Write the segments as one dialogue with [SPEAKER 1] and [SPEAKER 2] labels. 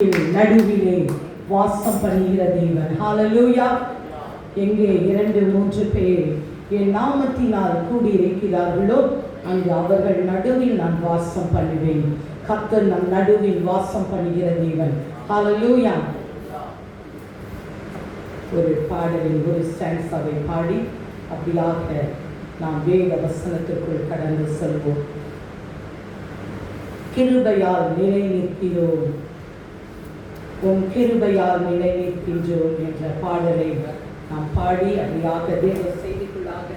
[SPEAKER 1] நடுவிலே வாசம் பண்ணுகிற தேவன். ஹல்லேலூயா. எங்கே 2-3 பேர் என் நாமத்தினால் கூடியிருக்கிறார்களோ அங்கு அவர்கள் நடுவில் நான் வாசம் பண்ணுவேன். கர்த்தர் நம் நடுவில் வாசம் பண்ணுகிற தேவன். ஹல்லேலூயா. ஒரு பாடலில் ஒரு ஸ்டான்ஸாவை பாடி அப்படியாக நாம் வேத வசனத்திற்குள் கடந்து செல்வோம். கிருபையால் நிலை நிற்கிறோம், உன் கிருபையால் நிலை நிற்கின்றோம் என்ற பாடலை நாம் பாடி அப்படியாக தேவ செய்திக்குள்ளாக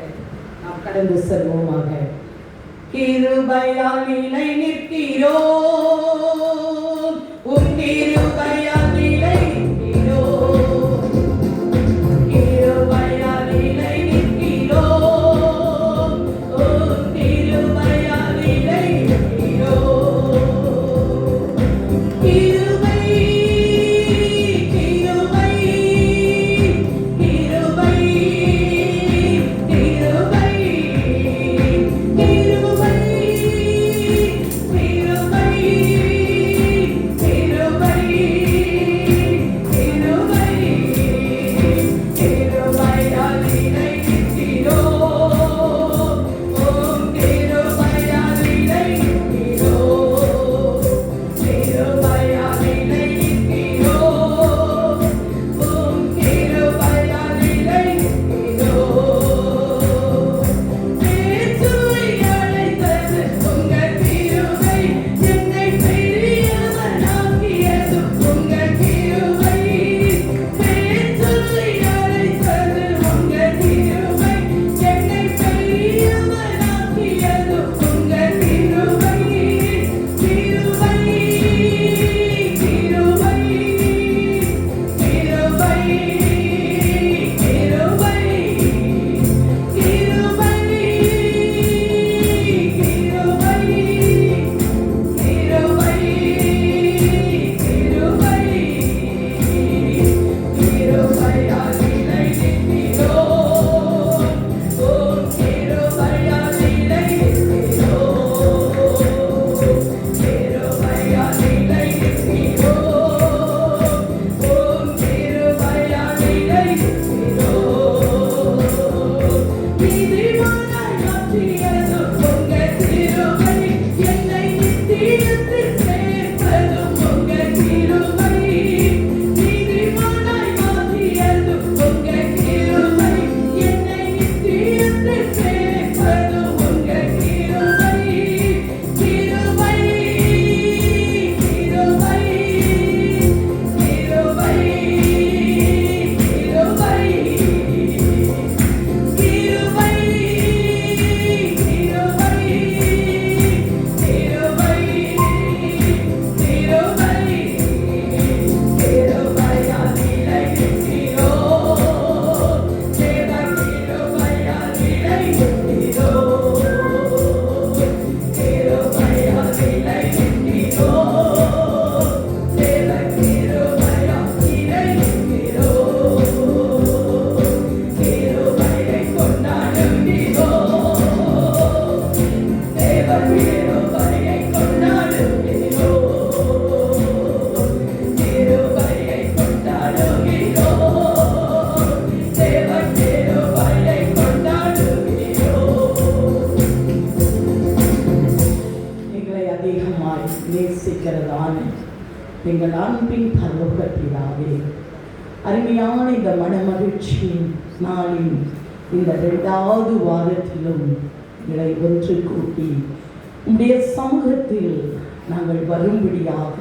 [SPEAKER 1] நாம் கடந்து செல்வோமாக. கிருபையால் நிலை நிற்கிறோம், உன் கிருபையால் நிலை நிற்கிறோம், கிருபையால் நிலை நிற்கிறோம், உன் கிருபையால் நிலை நிற்கிறோம். கிருபை எங்கள் அன்பின் பரலோக பிதாவே, அருமையான இந்த மனமகிழ்ச்சியின் நாளில் இந்த 2வது வாரத்திலும் எங்களை ஒன்று கூட்டி உம்முடைய சமூகத்தில் நாங்கள் வரும்படியாக,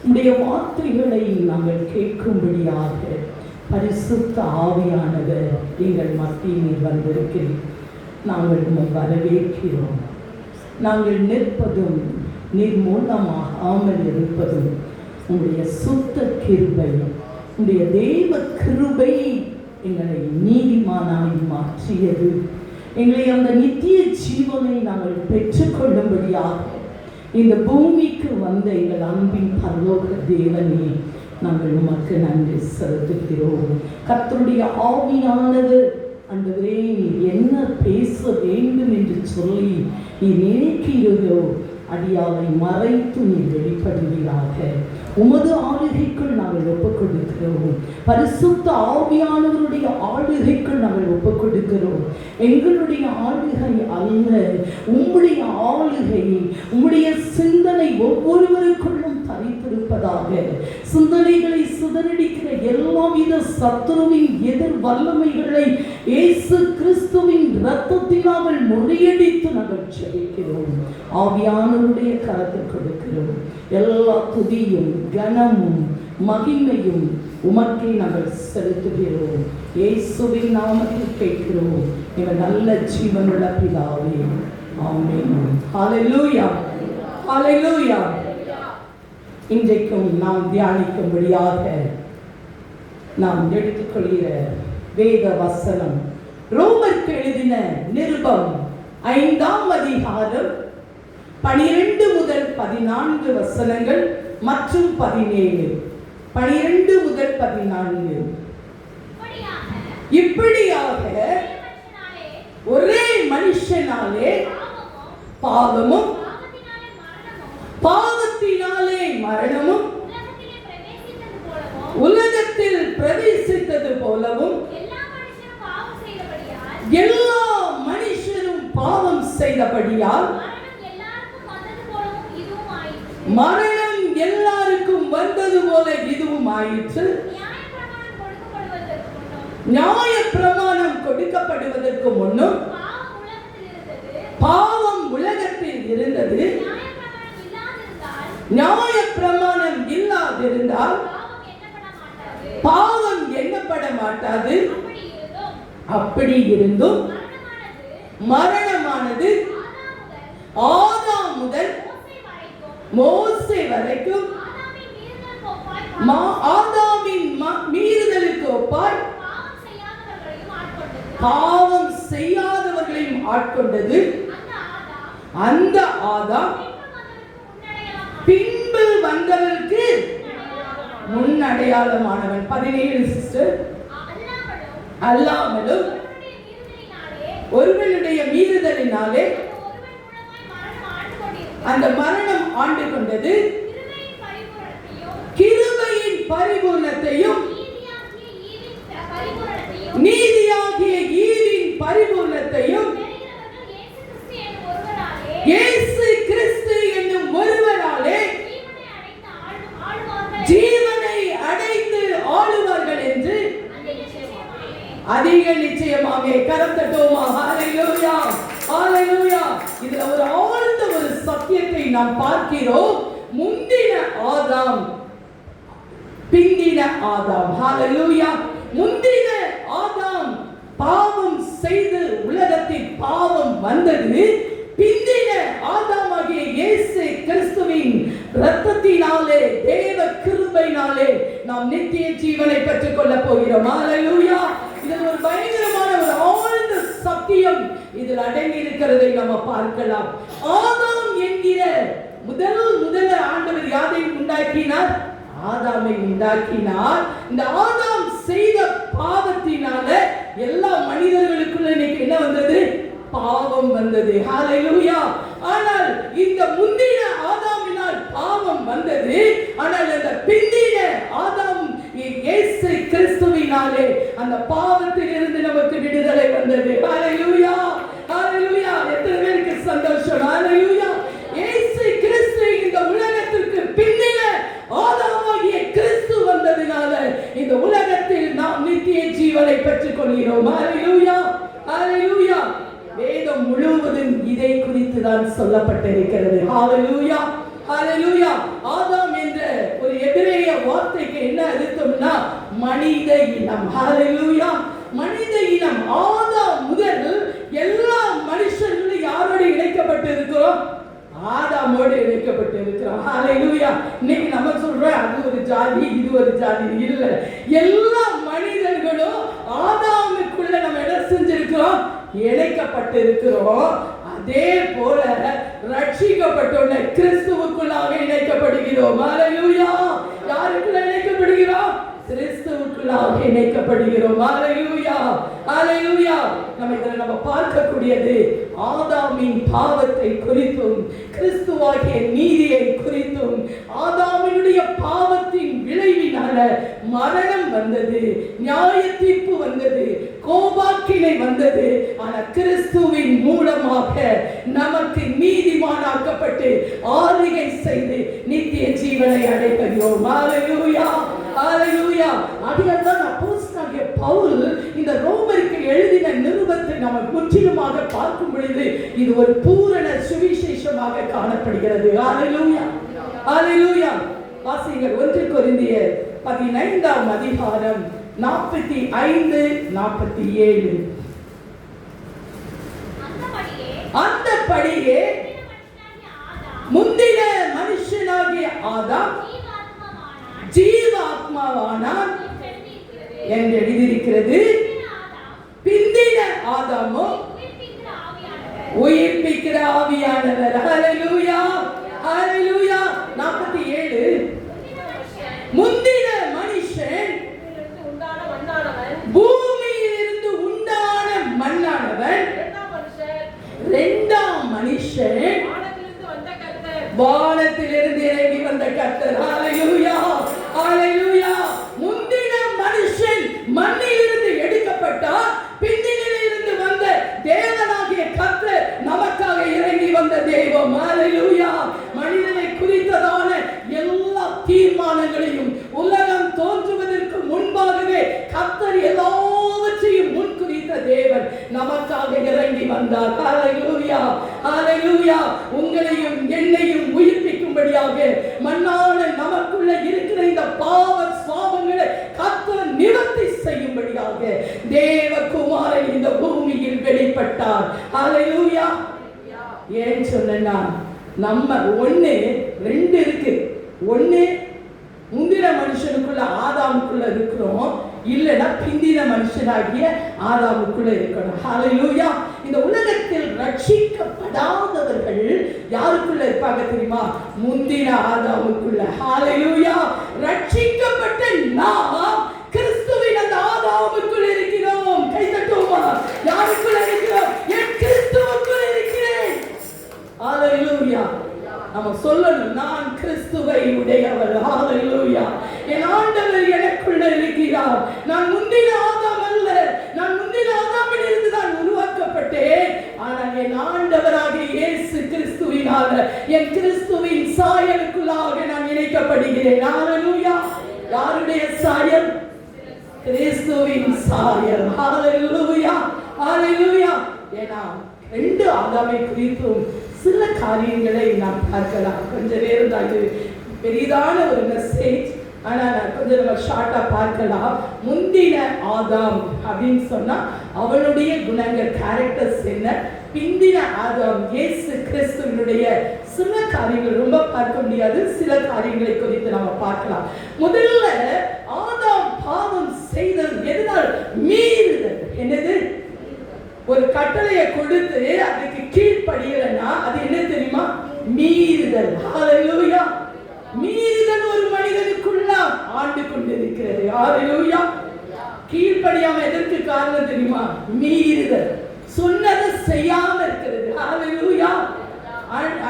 [SPEAKER 1] உம்முடைய வார்த்தைகளை நாங்கள் கேட்கும்படியாக பரிசுத்த ஆவியானவர் எங்கள் மத்தியில் வந்திருக்கிறேன். நாங்கள் உம்மை வரவேற்கிறோம். நாங்கள் நிற்பதும் நீர் மூலமாகாமல் இருப்பதும் உங்களுடைய சுத்த கிருபை, உங்களுடைய தெய்வ கிருபை எங்களை நீதிமானாய் மாற்றியது. எங்களை அந்த நித்திய ஜீவனை நாங்கள் பெற்றுக்கொள்ளும்படியாக இந்த பூமிக்கு வந்த எங்கள் அன்பின் பரலோக தேவனே, நாங்கள் உமக்கு நன்றி செலுத்துகிறோம். கர்த்தருடைய ஆவியானது ஆண்டவரே என்ன பேச வேண்டும் என்று சொல்லி நீ நினைக்கிறதோ அடியாவை மறைத்து நீ வெளிப்படுவீராக. உமது ஆளுகைக்குள் நாங்கள் ஒப்புக் கொடுக்கிறோம். பரிசுத்த ஆவியானவருடைய ஆளுகைக்குள் நாங்கள் ஒப்புக் கொடுக்கிறோம். எங்களுடைய ஆளுகை அல்ல, உம்முடைய ஆளுகை, உம்முடைய சிந்தனை ஒவ்வொருவருக்குள்ளும் தரித்திருப்பதாக. சிந்தனைகளை சிதறடிக்கிற எல்லாவித சத்துருவின் எதிர் வல்லமைகளை இயேசு கிறிஸ்துவின் இரத்தத்தினால் முறியடித்து நாங்கள் ஜெபிக்கிறோம். ஆவியானவருடைய கரத்தில் கொடுக்கிறோம். எல்லா துதியும் கனமும் மகிமையும் உமக்கே நாங்கள் செலுத்துகிறோம். இயேசுவின் நாமத்தில் கேட்கிறோம் எங்கள் நல்ல ஜீவனுள்ள பிதாவே, ஆமென். ஹல்லேலூயா, ஹல்லேலூயா. இன்றைக்கும் நாம் தியானிக்கும்படியாக நாம் எடுத்துக்கொள்கிற வேத வசனம் ரோமருக்கு எழுதின நிருபம் 5ஆம் அதிகாரம் 12 முதல் 14 வசனங்கள் மற்றும் 17. 12 முதல் 14. இப்படியாக ஒரே மனுஷனாலே பாவமும் பாவத்தினாலே மரணமும் உலகத்தில் பிரவேசித்தது போலவும் எல்லா மனுஷரும் பாவம் செய்தபடியால் மரணம் எல்லாருக்கும் வந்தது போல இதுவும் ஆயிற்று. நியாய பிரமாணம் கொடுக்கப்படுவதற்கு முன்னும் பாவம் உலகத்தில் இருந்தது. நியாய பிரமாணம் இல்லாதிருந்தால் பாவம் எண்ணப்பட மாட்டாது. அப்படி இருந்தும் மரணமானது ஆதாம் முதல் மோசே வரைக்கும் ஆதாமின் மீறுதலுக்கு ஒப்பாய் பாவம் செய்யாதவர்களையும் ஆட்கொண்டது. அந்த ஆதாம் பின்பு வந்தவருக்கு முன்னடையாளமானவன். 17 சிஸ்டர். அல்லாமலும் ஒருவனுடைய மீறுதலினாலே அந்த மரணம் ஆண்டு கொண்டது. கிருபையின் பரிபூர்ணத்தையும் நீதியாகிய ஈவின் பரிபூர்ணத்தையும் இயேசு கிறிஸ்து என்னும் ஒருவராலே ஜீவனை அடைந்து ஆளுவார்கள் என்று அதிக நிச்சயமாக கரத்தட்டோமா. ஹல்லேலூயா, ஹல்லேலூயா. இதுல ஒரு ஆழ்ந்த ஒரு சத்தியத்தை நாம் பார்க்கிறோம். முந்தின ஆதாம், பிந்தின ஆதாம். ஹல்லேலூயா. முந்தின ஆதாம் பாவம் செய்து உலகத்தில் பாவம் வந்தது. பிந்தின ஆதாமாகிய இயேசு கிறிஸ்துவின் இரத்தத்தினாலே, தேவ கிருபையினாலே நாம் நித்திய ஜீவனை பெற்றுக் கொள்ள போகிறோம். ஹல்லேலூயா. இதில் ஒரு பயங்கரமான ஒரு ஆழ்ந்த சத்தியம் இதில் அடங்கி இருக்கிறதை நம்ம பார்க்கலாம். ஆதாம் என்கிற முதல் ஆண்டவர் யாரையும் உண்டாக்கினார்? ஆதாமை உண்டாக்கினார். இந்த ஆதாம் செய்த பாவத்தினால எல்லா மனிதர்களுக்குள்ள இன்னைக்கு என்ன வந்தது? பாவம் வந்தது. ஹல்லேலூயா. ஆனால் இந்த முந்தின ஆதாமினால் பாவம் வந்தது. ஆனால் அந்த பிந்தின ஆதாம் இயேசு கிறிஸ்துவினாலே அந்த பாவத்தில் இருந்து நமக்கு விடுதலை வந்தது. ஹல்லேலூயா, ஹல்லேலூயா. எத்தனை பேருக்கு சந்தோஷம்? ஹல்லேலூயா. இயேசு கிறிஸ்து இந்த உலகத்திற்கு பிந்தின ஆதாமாகிய கிறிஸ்து வந்ததினால இந்த உலகத்தில் நாம் நித்திய ஜீவனை பெற்றுக் கொள்கிறோம். ஹல்லேலூயா, ஹல்லேலூயா. வேதம் முழுவதும் இதை குறித்து தான் சொல்லப்பட்டிருக்கிறது. ஹல்லேலூயா, ஹல்லேலூயா. ஆதாம் என்ற ஒரு எபிரேய வார்த்தைக்கு என்ன அர்த்தம்னா மனித இனம். ஹல்லேலூயா. மனித இனம். ஆதாம் முதல் எல்லா மனுஷர்களும் யாரோடு இணைக்கப்பட்டு இருக்கிறோம்? ஆதாமோடு இணைக்கப்பட்டு இருக்கிறோம். ஹல்லேலூயா. இன்னைக்கு நம்ம சொல்றோம் அது ஒரு ஜாதி, இது ஒரு ஜாதி. இல்ல, எல்லா மனிதர்களும் ஆதாமுக்குள்ள நம்ம என்ன செஞ்சிருக்கிறோம்? இணைக்கப்பட்டு இருக்கிறோம். அதே போல ரட்சிக்கப்பட்டோட கிறிஸ்துவுக்குள்ளாக இணைக்கப்படுகிறோம். ஹல்லேலூயா. யாருக்குள்ள இணைக்கப்படுகிறோம்? கிறிஸ்துவுக்குள்ளாக இணைக்கப்படுகிறோம். ஹல்லேலூயா, ஹல்லேலூயா. நம்ம பார்க்கக்கூடியது ஆதாமின் பாவத்தை குறித்தும் கிறிஸ்துவாகிய நீதியை குறித்தும் ஆதாமினுடைய பாவ மரணம் வந்தது, நியாய தீர்ப்பு வந்தது, கோபாக்கினை வந்தது. ஆனால் கிறிஸ்துவின் மூலமாக நமக்கு நீதிமானாக்கப்பட்டு ஆளுகை செய்து நித்திய ஜீவனை அடைகிறோம். ஹல்லேலூயா, ஹல்லேலூயா. அதுதான் அப்போஸ்தலனாகிய பவுல் இந்த ரோமருக்கு எழுதின நிருபத்தை நாம் முற்றிலுமாக பார்க்கும் பொழுது இது ஒரு பூரண சுவிசேஷமாக காணப்படுகிறது. ஹல்லேலூயா, ஹல்லேலூயா. வாசிங்கள் 1 கொரிந்தியர் 15ஆம் அதிகாரம் 45-47. அந்தபடியே முந்தின மனுஷனாகிய ஆதாம் ஜீவாத்மாவானான் என்று எழுதியிருக்கிறது. பிந்தின ஆதாமோ உயிர்ப்பிக்கிற ஆவியானவர். ஹல்லேலூயா, ஹல்லேலூயா. 47 முந்தின மனுஷன் பூமியிலிருந்து உண்டான மண்ணானவன், இரண்டாம் மனுஷன் வானத்திலிருந்து இறங்கி வந்த கர்த்தர். ஹல்லேலூயா, ஹல்லேலூயா. முந்தின மனுஷன் மண்ணிலிருந்து எடுக்கப்பட்டார், பிந்தினிலிருந்து வந்த தேவனாகிய கர்த்தர் நமக்காக இறங்கி வந்த தெய்வம். ஹல்லேலூயா. மனிதனை குறித்ததான எல்லா தீர்மானங்களையும் உலகம் தோன்றுவதற்கு முன்பாகவே கர்த்தர் எல்லாவற்றையும் முன்குறித்த தேவன் நமக்காக இறங்கி வந்தார். ஹல்லேலூயா, ஹல்லேலூயா. உங்களையும் என்னையும் உயிர்ப்பிக்கும்படியாக மண்ணான நமக்குள்ள இருக்கிற இந்த பாவ சுவாபங்களை கர்த்தர் நிவர்த்தி செய்யும்படியாக தேவகுமாரன் இந்த பூமியில் வெளிப்பட்டார். ஹல்லேலூயா. ஏன் சொன்னா நம்ம 1 2 இருக்கு. 1 முந்தின மனுஷனுக்குள்ள ஆதாமுக்குள்ள இருக்கிறோம், இல்லைன்னா பிந்தின மனுஷனாகிய ஆதாமுக்குள்ள இருக்கணும். ஹல்லேலூயா. இந்த உலகத்தில் ரட்சிக்கப்படாதவர்கள் யாருக்குள்ள இருப்பாங்க தெரியுமா? முந்தின ஆதாமுக்குள்ள. ஹல்லேலூயா. ரட்சிக்கப்பட்ட நாம் கிறிஸ்துவின் அந்த ஆதாமுக்குள்ள இருக்கிறோம். கை தட்டுவோமா? யாருக்குள்ள இருக்கிறோம்? என் கிறிஸ்துவுக்குள்ள இருக்கிறேன். ஹல்லேலூயா. நம்ம சொல்லணும், நான் கிறிஸ்துவை உடையவர். ஹல்லேலூயா. என் ஆண்டவர் எனக்குள்ள இருக்கிறார். நான் முந்தின ஆதாம் அல்ல, நான் முந்தின ஆதாமில் இருந்து நான் உருவாக்கப்பட்டேன். ஆனால் என் ஆண்டவராகிய இயேசு கிறிஸ்துவினால என் கிறிஸ்துவின் சாயலுக்குள்ளாக நான் இணைக்கப்படுகிறேன். ஹல்லேலூயா. யாருடைய சாயல்? கிறிஸ்துவின் சாயல். ஹல்லேலூயா, ஹல்லேலூயா. ஏன்னா 2 ஆதாமை குறித்தும் சில காரியங்களை நாம் பார்க்கலாம். கொஞ்சம் நேரம் தான், இது பெரிதான ஒரு மெசேஜ், ஆனால் கொஞ்சம் நம்ம ஷார்ட்டா பார்க்கலாம். முந்தின ஆதாம் அப்படின்னு சொன்னா அவளுடைய குணங்கள், கேரக்டர்ஸ் என்ன? பிந்தின ஆதாம் இயேசு கிறிஸ்துவினுடைய சில காரியங்கள், ரொம்ப பார்க்க முடியாது, சில காரியங்களை குறித்து நம்ம பார்க்கலாம். முதல்ல ஆதாம் பாவம் செய்தது எதனால்? மீறுதல். என்னது? ஒரு கட்டளையை கொடுத்து அதுக்கு கீழ்ப்படியலன்னா அது என்ன தெரியுமா? மீறுதல். ஹல்லேலூயா. மீறுதல் ஒரு மனிதனுக்குள்ள ஆண்டு கொண்டிருக்கிறது. ஹல்லேலூயா. கீழ்ப்படியாம எதற்கு காரணம் தெரியுமா? மீறுதல். சொன்னதை செய்யாம இருக்கிறது. ஹல்லேலூயா.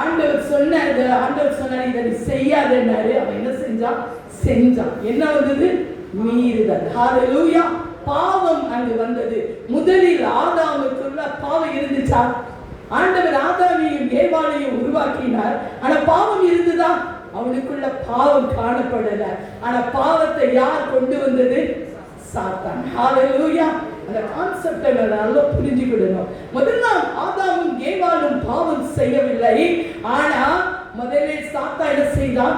[SPEAKER 1] ஆண்டவர் சொன்னார் இதை செய்யாதேன்னாரு. அவன் என்ன செஞ்சான். என்ன வந்தது? மீறுதல். ஹல்லேலூயா. பாவம் அங்கு வந்தது. முதலில் ஆதாமுக்குள்ள பாவம் இருந்துச்சா? ஆண்டவர் ஆதாமையும் ஏவாளையும் உருவாக்கினார். ஆனா பாவம் இருந்துதா? அவனுக்குள்ள பாவம் காணப்படல. ஆனா பாவத்தை யார் கொண்டு வந்தது? சாத்தான். ஹல்லேலூயா. அந்த கான்செப்டை நல்லா புரிஞ்சுக்கிடணும். முதல்ல ஆதாமும் ஏவாளும் பாவம் செய்யவில்லை. ஆனா முதலில் சாத்தான் என்ன செய்தான்?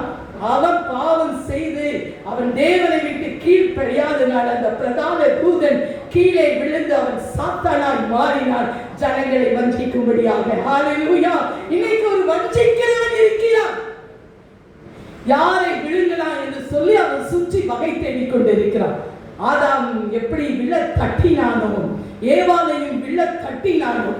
[SPEAKER 1] அவன் பாவம் செய்து அவன் தேவனை விட்டு கீழ்ப்படியாதனால் அந்த பிரதான தூதன் கீழே விழுந்து அவன் சாத்தானாய் மாறினான், ஜனங்களை வஞ்சிக்கும்படியாக. ஹல்லேலூயா. இன்னைக்கு ஒரு வஞ்சிக்கிறவன் இருக்கிறான். யாரை விழுங்கலாம் என்று சொல்லி அவன் சுற்றி வகை தேடிக் கொண்டிருக்கிறான். ஆதாம் எப்படி விழ தட்டினானோ, ஏவாளையும் விழ தட்டினானோ,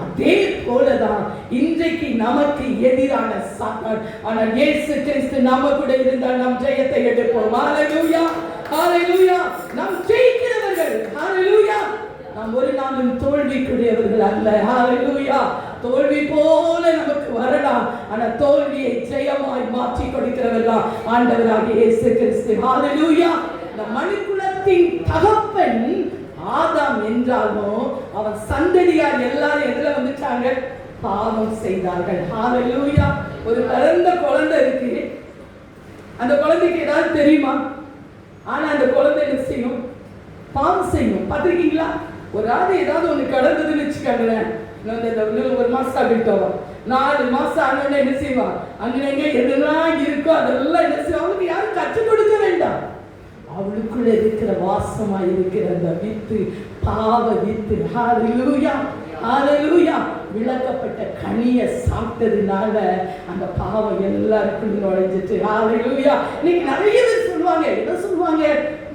[SPEAKER 1] அதே போலதான் இன்றைக்கு நமக்கு எதிரான சாத்தான். ஆனால் இயேசு கிறிஸ்து நாம கூட இருந்தால் நாம் ஜெயத்தை எடுப்போம். ஹல்லேலூயா, ஹல்லேலூயா. நாம் ஜெயிக்கிறவர்கள். ஹல்லேலூயா. நாம் ஒரு நாளும் தோல்விக்குரியவர்கள் அல்ல. ஹல்லேலூயா. தோல்வி போல நமக்கு வரலாம், ஆனா தோல்வியை ஜெயமாய் மாற்றி கொடுக்கிறவர்கள் ஆண்டவராகிய இயேசு கிறிஸ்து. ஹல்லேலூயா. இந்த மனுக்குலத்தின் தகப்பன் ஆதாம் என்றாலும் அவன் சந்ததியார் எல்லாரும் எதுல வந்துட்டாங்க? பாவம் செய்தார்கள். ஹalleluya. ஒரு பிறந்த குழந்தை இருக்கு, அந்த குழந்தைக்கு ஏதாவது தெரியுமா? ஆனா அந்த குழந்தை என்ன செய்யும்? பாவம் செய்யும். பார்த்திருக்கீங்களா? ஒரு ஆள் ஏதாவது ஒண்ணு கடந்ததுன்னு வச்சுக்காங்களேன், ஒரு மாசம் ஆகிட்டோம், 4 மாசம் ஆனோன்னு என்ன செய்வான்? அங்கங்க எதெல்லாம் இருக்கோ அதெல்லாம் என்ன செய்வான்? அவனுக்கு யாரும் கற்றுக் கொடுக்க வேண்டாம். அவளுக்குள்ள இருக்கிற வாசமா இருக்கிற அந்த வித்து, பாவ வித்து. ஹalleluya, ஹalleluya. விளக்கப்பட்ட கனியை சாப்பிட்டதுனால அந்த பாவம் எல்லாருக்கும் நுழைஞ்சிட்டு. ஹalleluya. இன்னைக்கு நிறைய பேர் சொல்லுவாங்க, என்ன சொல்லுவாங்க?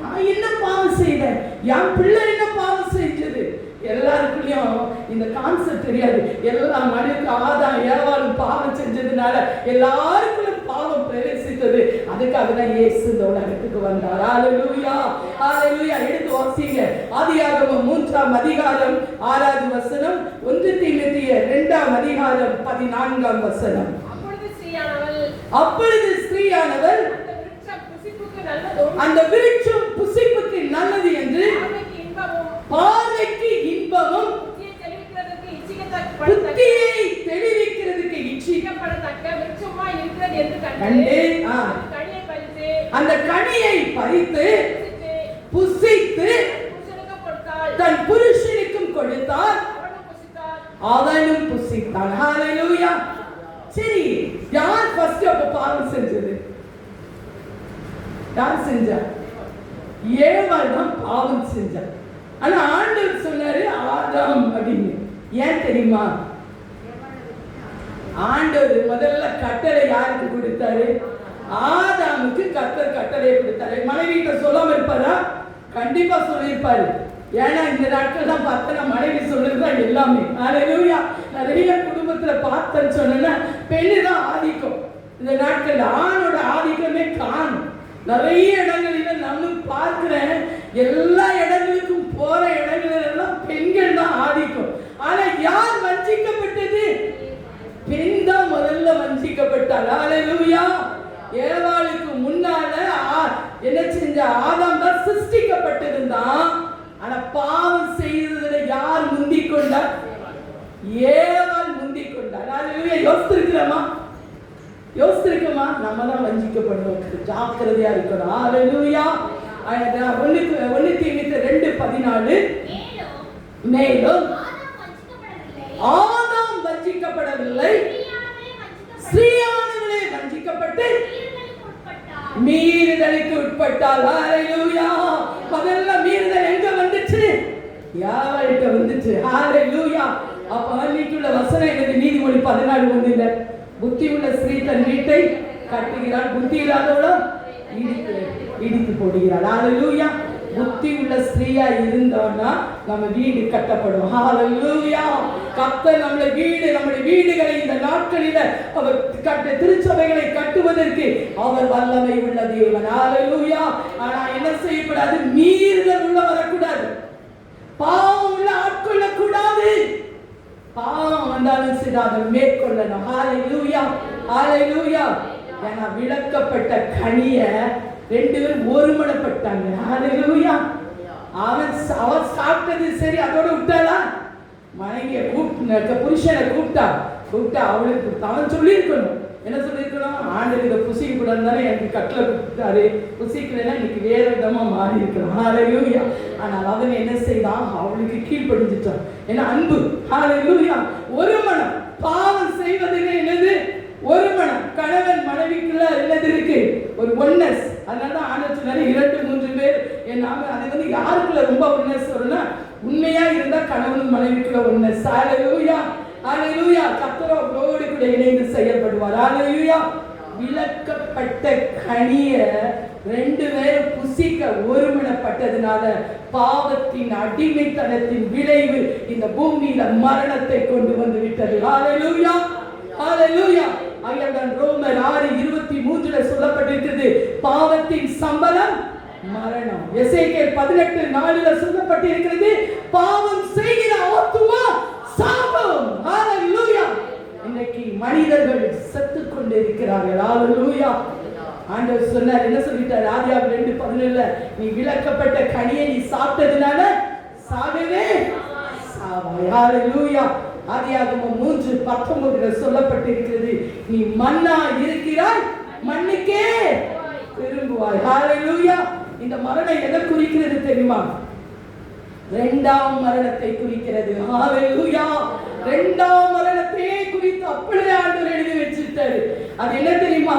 [SPEAKER 1] நான் என்ன பாவம் செய்தேன், என் பிள்ளை என்ன பாவம் செஞ்சது? எல்லாருக்குள்ளயும் இந்த கான்செப்ட் தெரியாது. எல்லா மனிதனுக்கு ஆதாம் ஏவாளும் பாவம் செஞ்சதுனால எல்லாருக்குள்ள பாவம் பிரவேசித்தது. அதுக்காக தான் இயேசு இந்த உலகத்துக்கு வந்தார். ஹalleluya, ஹalleluya. எடுத்து வாசிங்க. ஆதியாகமம் 3ஆம் அதிகாரம் 6வது வசனம், 1 தீமோத்தேயு 2ஆம் அதிகாரம் 14ஆம் வசனம். அப்பொழுது ஸ்திரீயானவள் அந்த விருட்சம் புசிப்புக்கு நல்லது என்று பார்வைக்கு இன்பமும் புத்தியை தெளிவிக்கிறதுக்கு இச்சிக்கப்படத்தக்க விருட்சமாய் இருக்கிறது என்று கண்டு அந்த கனியை பறித்து புசித்து தன் புருஷனுக்கும் கொடுத்தார், அவனும் புசித்தான். ஹalleluya. சரி, யார் ஃபர்ஸ்ட் அப்ப பாவம் செஞ்சது? யார் செஞ்சா? ஏவாள் தான் பாவம் செஞ்சா. ஆனா ஆண்டவர் சொன்னாரு ஆதாம் அப்படின்னு. ஏன் தெரியுமா? ஆண்டவர் முதல்ல கட்டளை யாருக்கு கொடுத்தாரு? ஆதாமுக்கு கர்த்தர் கட்டளை கொடுத்தாரு. மனைவிட்ட சொல்லாம இருப்பாரா? கண்டிப்பா சொல்லியிருப்பாரு. ஏன்னா இந்த நாட்கள் தான் பார்த்தா மனைவி சொல்லுறதுதான் எல்லாமே. ஹalleluya. நிறைய குடும்பத்துல பார்த்தேன்னு சொன்னா பெண்ணு தான் ஆதிக்கம். இந்த நாட்கள் ஆணோட ஆதிக்கமே காணும். நிறைய இடங்களில நானும் பார்க்கிறேன், எல்லா இடங்களுக்கும் போற இடங்களில் எல்லாம் பெண்கள் தான் ஆதிக்கம். ஆனா யார் வஞ்சிக்கப்பட்டது? பெண் தான் முதல்ல வஞ்சிக்கப்பட்டார். ஹalleluya. ஏவாளுக்கு முன்னால என்ன செஞ்ச? ஆதாம் தான் சிருஷ்டிக்கப்பட்டிருந்தான். ஆனா பாவம் செய்ததுல யார் முந்திக் கொண்டார்? ஏவாள் முந்திக் கொண்டார். ஹalleluya. யோசிச்சிருக்கிறோமா? யோசிச்சிருக்கமா? நம்ம தான் வஞ்சிக்கப்படுவோம். ஜாக்கிரதையா இருக்கணும். ஹalleluya. 1 தீமோத்தேயு 2:14. மேலும் ஆதாம் வஞ்சிக்கப்படவில்லை, ஸ்திரீயானவளே வஞ்சிக்கப்பட்டு மீறுதலுக்கு உட்பட்டாள். ஹalleluya. முதல்ல மீறுதல் எங்க வந்துச்சு? யாவாளுக்கு வந்துச்சு. ஹalleluya. அப்ப அன்னைக்குள்ள வசனம் என்னது? நீதிமொழி 14:1. புத்தி உள்ள ஸ்திரீ தன் வீட்டை கட்டுகிறாள், புத்தி இல்லாதவளோ இடித்து போடுகிறாள். ஹalleluya. புத்தி உள்ள ஸ்திரீயா இருந்தோம்னா நம்ம வீடு கட்டப்படும். ஹalleluya. கர்த்தர் நம்முடைய வீடுகளை இந்த நாட்களில அவர் திருச்சபைகளை கட்டுவதற்கு அவர் வல்லமை உள்ள தேவன். ஹalleluya. ஆனா என்ன செய்யக்கூடாது? மீறுதல் உள்ள வரக்கூடாது, பாவம் உள்ள ஆட்கொள்ள கூடாது. பாவம் வந்தாலும் சரி அதை மேற்கொள்ளணும். ஹalleluya, ஹalleluya. ஏன்னா விளக்கப்பட்ட கனிய 2 பேரும் ஒருமனப்பட்டாங்க. ஹalleluya. அவன் சாப்பிட்டது சரி, அதோட விட்டாளா? மனைவியை கூப்பிட்டு புருஷனை கூப்பிட்டா அவளுக்கு அவன் சொல்லியிருக்கணும். என்ன சொல்லியிருக்கணும்? ஆண்டவர் இதை புசிக்க கூடாது தானே எனக்கு கட்டளை கொடுத்தாரு, புசிக்கலைன்னா இன்னைக்கு வேற விதமா மாறி இருக்கிறோம். ஹalleluya. ஆனால் அவன் என்ன செய்தான்? அவளுக்கு கீழ்ப்படிஞ்சிட்டான். ஏன்னா அன்பு. ஹalleluya. ஒரு மனம். பாவம் செய்வதுன்னு என்னது? ஒரு மனம். கணவன் மனைவிக்குள்ள என்னது இருக்கு? ஒரு ஒன்னஸ். அதனால ஆண்டவர் சொன்னாரு 2-3 பேர் நாம அது யாருக்குள்ள ரொம்ப ஒன்னஸ் வரும்னா உண்மையா இருந்தா கணவன் மனைவிக்குள்ள ஒன்னஸ். ஹalleluya, ஹalleluya. கர்த்தர் அவரோடு கூட இணைந்து செயல்படுவார். ஹalleluya. விளக்கப்பட்ட கனிய 2 பேரும் புசிக்க ஒருமனப்பட்டதுனால பாவத்தின் அடிமைத்தனத்தின் விளைவு இந்த பூமியில மரணத்தை கொண்டு வந்து விட்டது. ஹalleluya, ஹalleluya. அங்கதான் ரோமர் 6:23 சொல்லப்பட்டிருக்கிறது, பாவத்தின் சம்பளம் மரணம். எசேக்கியேல் 18:4 சொல்லப்பட்டிருக்கிறது, பாவம் செய்கிற ஆத்துமா சாபம். ஹalleluya. இன்னைக்கு மனிதர்கள் செத்துக் கொண்டிருக்கிறார்கள். ஹalleluya. ஆண்டவர் சொன்னார், என்ன சொல்லிட்டார்? ஆதியாகமம் 2:17 நீ விலக்கப்பட்ட கனியை நீ சாப்பிட்டதுனால சாகவே சாவாய். ஹalleluya. ஆதியாகமம் 3:19 சொல்லப்பட்டிருக்கிறது, நீ மண்ணா இருக்கிறாய், மண்ணுக்கே திரும்புவாய். ஹalleluya. இந்த மரணம் எதை குறிக்கிறது தெரியுமா? இரண்டாம் மரணத்தை குறிக்கிறது. ஹalleluya. இரண்டாம் மரணத்தையே குறித்து அப்படியே ஆண்டவர் எழுதி வச்சிட்டாரு. அது என்ன தெரியுமா?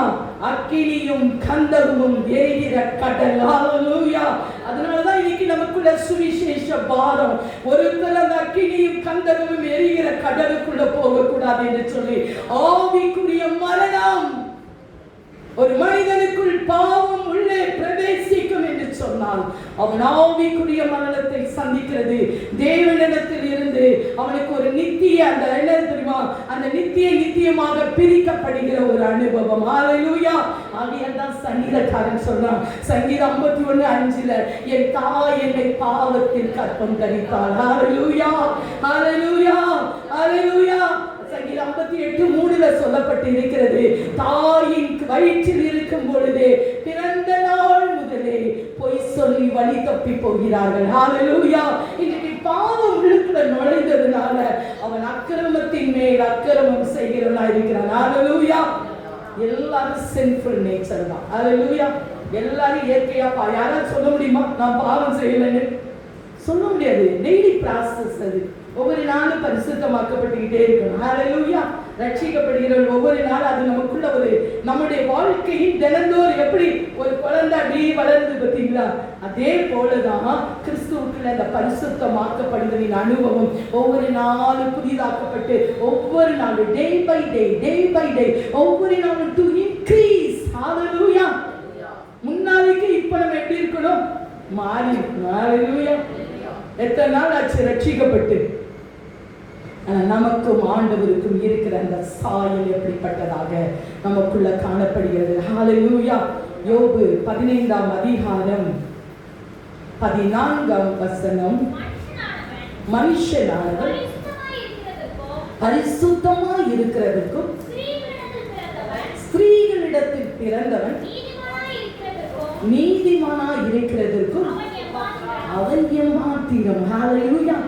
[SPEAKER 1] அக்கினியும் கந்தகமும் எரிகிற கடல். ஹalleluya. அதனாலதான் இன்னைக்கு நமக்குள்ள சுவிசேஷ பாரம். ஒருத்தர் அந்த அக்கினியும் கந்தகமும் எரிகிற கடலுக்குள்ள போகக்கூடாது என்று சொல்லி ஆவிக்குரிய மரணம் ஒரு மனிதனுக்குள் பாவம் உள்ளே பிரவேசிக்கும் என்று சொன்னால் அவன் ஆவிக்குரிய மரணத்தை சந்திக்கிறது. தேவனிடத்தில் இருந்து அவனுக்கு ஒரு நித்திய அந்த என்ன தெரியுமா, அந்த நித்தியமாக பிரிக்கப்படுகிற ஒரு அனுபவம். ஹalleluya. ஆகையால்தான் சங்கீதக்காரன் சொல்றான், சங்கீதம் 51:5, என் தாய் என்னை பாவத்தில் கற்பம் தரித்தாள். ஹalleluya, ஹalleluya, ஹalleluya. சங்கீதம் 58:3 சொல்லப்பட்டு இருக்கிறது, தாயின் வயிற்றில் இருக்கும் பொழுதே பிறந்த நாள் முதலே பொய் சொல்லி வழி தப்பி போகிறார்கள். ஹalleluya. இன்னைக்கு பாவம் உள்ளுக்குள்ள நுழைந்ததுனால அவன் அக்கிரமத்தின் மேல் அக்கிரமம் செய்கிறவனா இருக்கிறான். ஹalleluya. எல்லாரும் sinful nature தான். ஹalleluya. எல்லாரும் இயற்கையா யாராவது சொல்ல முடியுமா நான் பாவம் செய்யலன்னு? சொல்ல முடியாது. டெய்லி ப்ராசஸ் அது. ஒவ்வொரு நாளும் பரிசுத்தமாக்கப்பட்டுக்கிட்டே இருக்கணும். ஹalleluya. ரட்சிக்கப்படுகிற ஒவ்வொரு நாள் அது நமக்குள்ள ஒரு நம்முடைய வாழ்க்கையின் தினந்தோறும் எப்படி ஒரு குழந்தை அப்படியே வளர்ந்து பார்த்தீங்களா, அதே போலதான் கிறிஸ்துவுக்குள்ள அந்த பரிசுத்தமாக்கப்படுவதின் அனுபவம் ஒவ்வொரு நாளும் புதிதாக்கப்பட்டு ஒவ்வொரு நாளும் டே பை டே ஒவ்வொரு நாளும் டு இன்க்ரீஸ். ஹalleluya. முன்னாடிக்கு இப்ப நம்ம எப்படி இருக்கணும்? மாறி. ஹalleluya. எத்தனை நாள் ஆச்சு ரட்சிக்கப்பட்டு? நமக்கும் ஆண்டவருக்கும் இருக்கிற அந்த சாயல் எப்படிப்பட்டதாக நமக்குள்ள காணப்படுகிறது. ஹalleluya. யோபு 15:14 மனுஷனானவன் பரிசுத்தமாய் இருக்கிறதுக்கும் ஸ்திரீகளிடத்தில் பிறந்தவன் நீதிமானாய் இருக்கிறதற்கும் அவன் எம்மாத்திரம். ஹalleluya.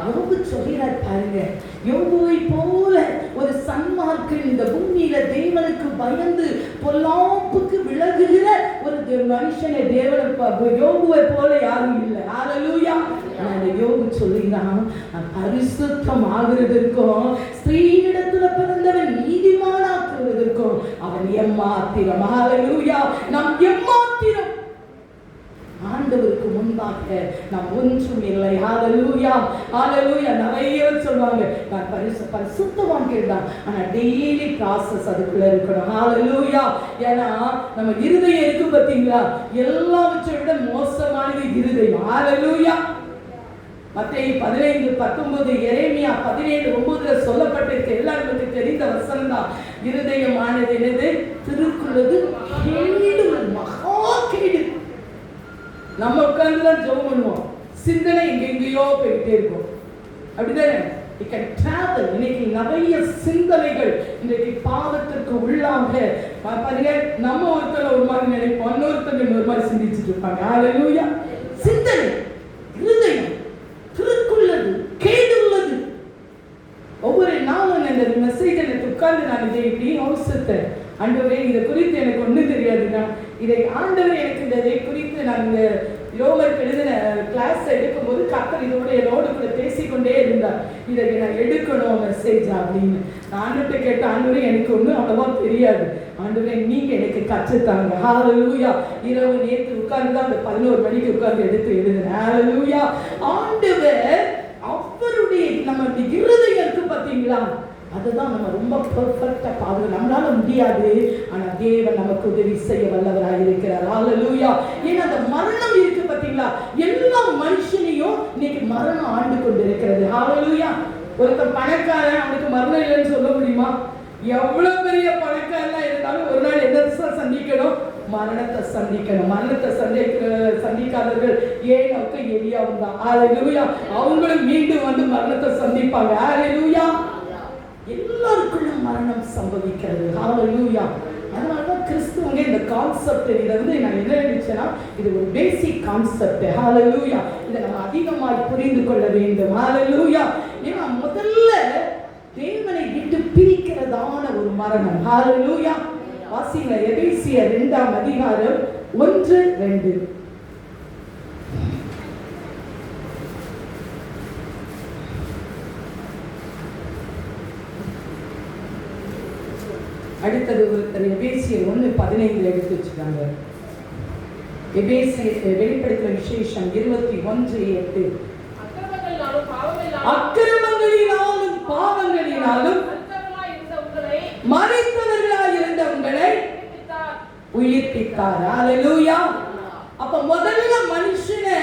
[SPEAKER 1] யோபு சொல்கிறார் பாருங்க, யோபுவை போல ஒரு சன்மார்க்கன் இந்த பூமியில தேவனுக்கு பயந்து பொல்லாப்புக்கு விலகுகிற ஒரு மனுஷனை யோபுவை போல யாரும் இல்லை. ஹalleluya. அந்த யோபு சொல்லுகிறான், பரிசுத்தம் ஆகிறதற்கும் ஸ்திரீயிடத்துல பிறந்தவன் நீதிமானாக்குவதற்கும் அவன் எம்மாத்திரம். ஹalleluya. நாம் எம்மாத்திரம். ஆண்டவருக்கு முன்பாக நாம் ஒன்றும் இல்லை. ஹalleluya, ஹalleluya. நிறைய பேர் சொல்வாங்க நான் பரிசுத்தவான் கேட்டான், ஆனா டெய்லி ப்ராசஸ் அதுக்குள்ள இருக்கணும். ஹalleluya. ஏன்னா நம்ம இருதயம் இருக்கு பார்த்தீங்களா, எல்லாவற்றை விட மோசமானது இருதயம். ஹalleluya. மத்தேயு 15:19 எரேமியா 17:9 சொல்லப்பட்டிருக்கு. எல்லாருக்கும் தெரிந்த வசனம் தான். இருதயமானது என்னது? திருக்குள்ளது கேடு, மகா கேடு. நம்ம உட்கார்ந்துதான் ஜெபம் பண்ணுவோம், சிந்தனை எங்கெங்கேயோ போயிட்டே இருக்கும். அப்படிதானே? இன்னைக்கு நிறைய சிந்தனைகள் இன்றைக்கு பாவத்திற்கு உள்ளாக பாருங்க. நம்ம ஒருத்தர் ஒரு மாதிரி நினைப்போம், இன்னொருத்தர் ஒரு மாதிரி சிந்திச்சுட்டு இருப்பாங்க. ஹalleluya. சிந்தனை இருதயம் திருக்குள்ளது கேடு உள்ளது. ஒவ்வொரு நாளும் இந்த மெசேஜ் எனக்கு உட்கார்ந்து நான் இதை இப்படி யோசித்தேன். ஆண்டவரே, இதை குறித்து எனக்கு ஒன்றும் தெரியாதுன்னா இதை ஆண்டவர் எனக்கு இதை குறித்து நான் இந்த யோகருக்கு எழுதின கிளாஸ் எடுக்கும்போது கர்த்தர் இதோட என்னோடு கூட பேசிக்கொண்டே இருந்தார், இதை நான் எடுக்கணும் மெசேஜ் அப்படின்னு. நான் ஆண்டவர்கிட்ட கேட்ட, ஆண்டவரே எனக்கு ஒன்றும் அவ்வளவா தெரியாது, ஆண்டவரே நீங்க எனக்கு கற்றுத்தாங்க. ஹalleluya. இரவு நேற்று உட்கார்ந்து தான் அந்த 11 மணிக்கு உட்கார்ந்து எடுத்து எழுதினேன். ஹalleluya. ஆண்டவர் அவருடைய நம்ம இருதயம் இருக்கு பார்த்தீங்களா, அதுதான் நம்ம ரொம்ப பெர்ஃபெக்ட்டா பாதுகாக்க நம்மளால முடியாது. ஆனா தேவன் நமக்கு உதவி செய்ய வல்லவராக இருக்கிறார். ஹalleluya. ஏன்னா அந்த மரணம் இருக்கு பாத்தீங்களா, எல்லா மனுஷனையும் இன்னைக்கு மரணம் ஆண்டு கொண்டு இருக்கிறது. ஹalleluya. ஒருத்தர் பணக்காரன், அவனுக்கு மரணம் இல்லைன்னு சொல்ல முடியுமா? எவ்வளவு பெரிய பணக்காரனா இருந்தாலும் ஒரு நாள் எதை சந்திக்கணும்? மரணத்தை சந்திக்கணும். மரணத்தை சந்திக்காதவர்கள் ஏனோக்கு எலியாவும் தான். ஹalleluya. அவங்களும் மீண்டும் வந்து மரணத்தை சந்திப்பாங்க. ஹalleluya. எல்லாருக்குள்ள மரணம் சம்பவிக்கிறது. ஹalleluya. அதனாலதான் கிறிஸ்துவங்க இந்த கான்செப்ட் இதை நான் என்ன நினைச்சேன்னா, இது ஒரு பேசிக் கான்செப்ட். ஹalleluya. இதை நம்ம அதிகமாய் புரிந்து கொள்ள வேண்டும். ஹalleluya. ஏன்னா முதல்ல தேவனை விட்டு பிரிக்கிறதான ஒரு மரணம். ஹalleluya. வாசிங்க எபேசியர் 2ஆம் அதிகாரம் 1-2. அடுத்தது ஒருத்தர் எபேசியர் 1:15 எடுத்து வச்சுக்காங்க. எபேசியர் வெளிப்படுத்தின விசேஷம் 21:8. அக்கிரமங்களினாலும் பாவங்களினாலும் மரித்தவர்களாய் இருந்த உங்களை உயிர்ப்பித்தார். ஹalleluya. அப்ப முதல்ல மனுஷனை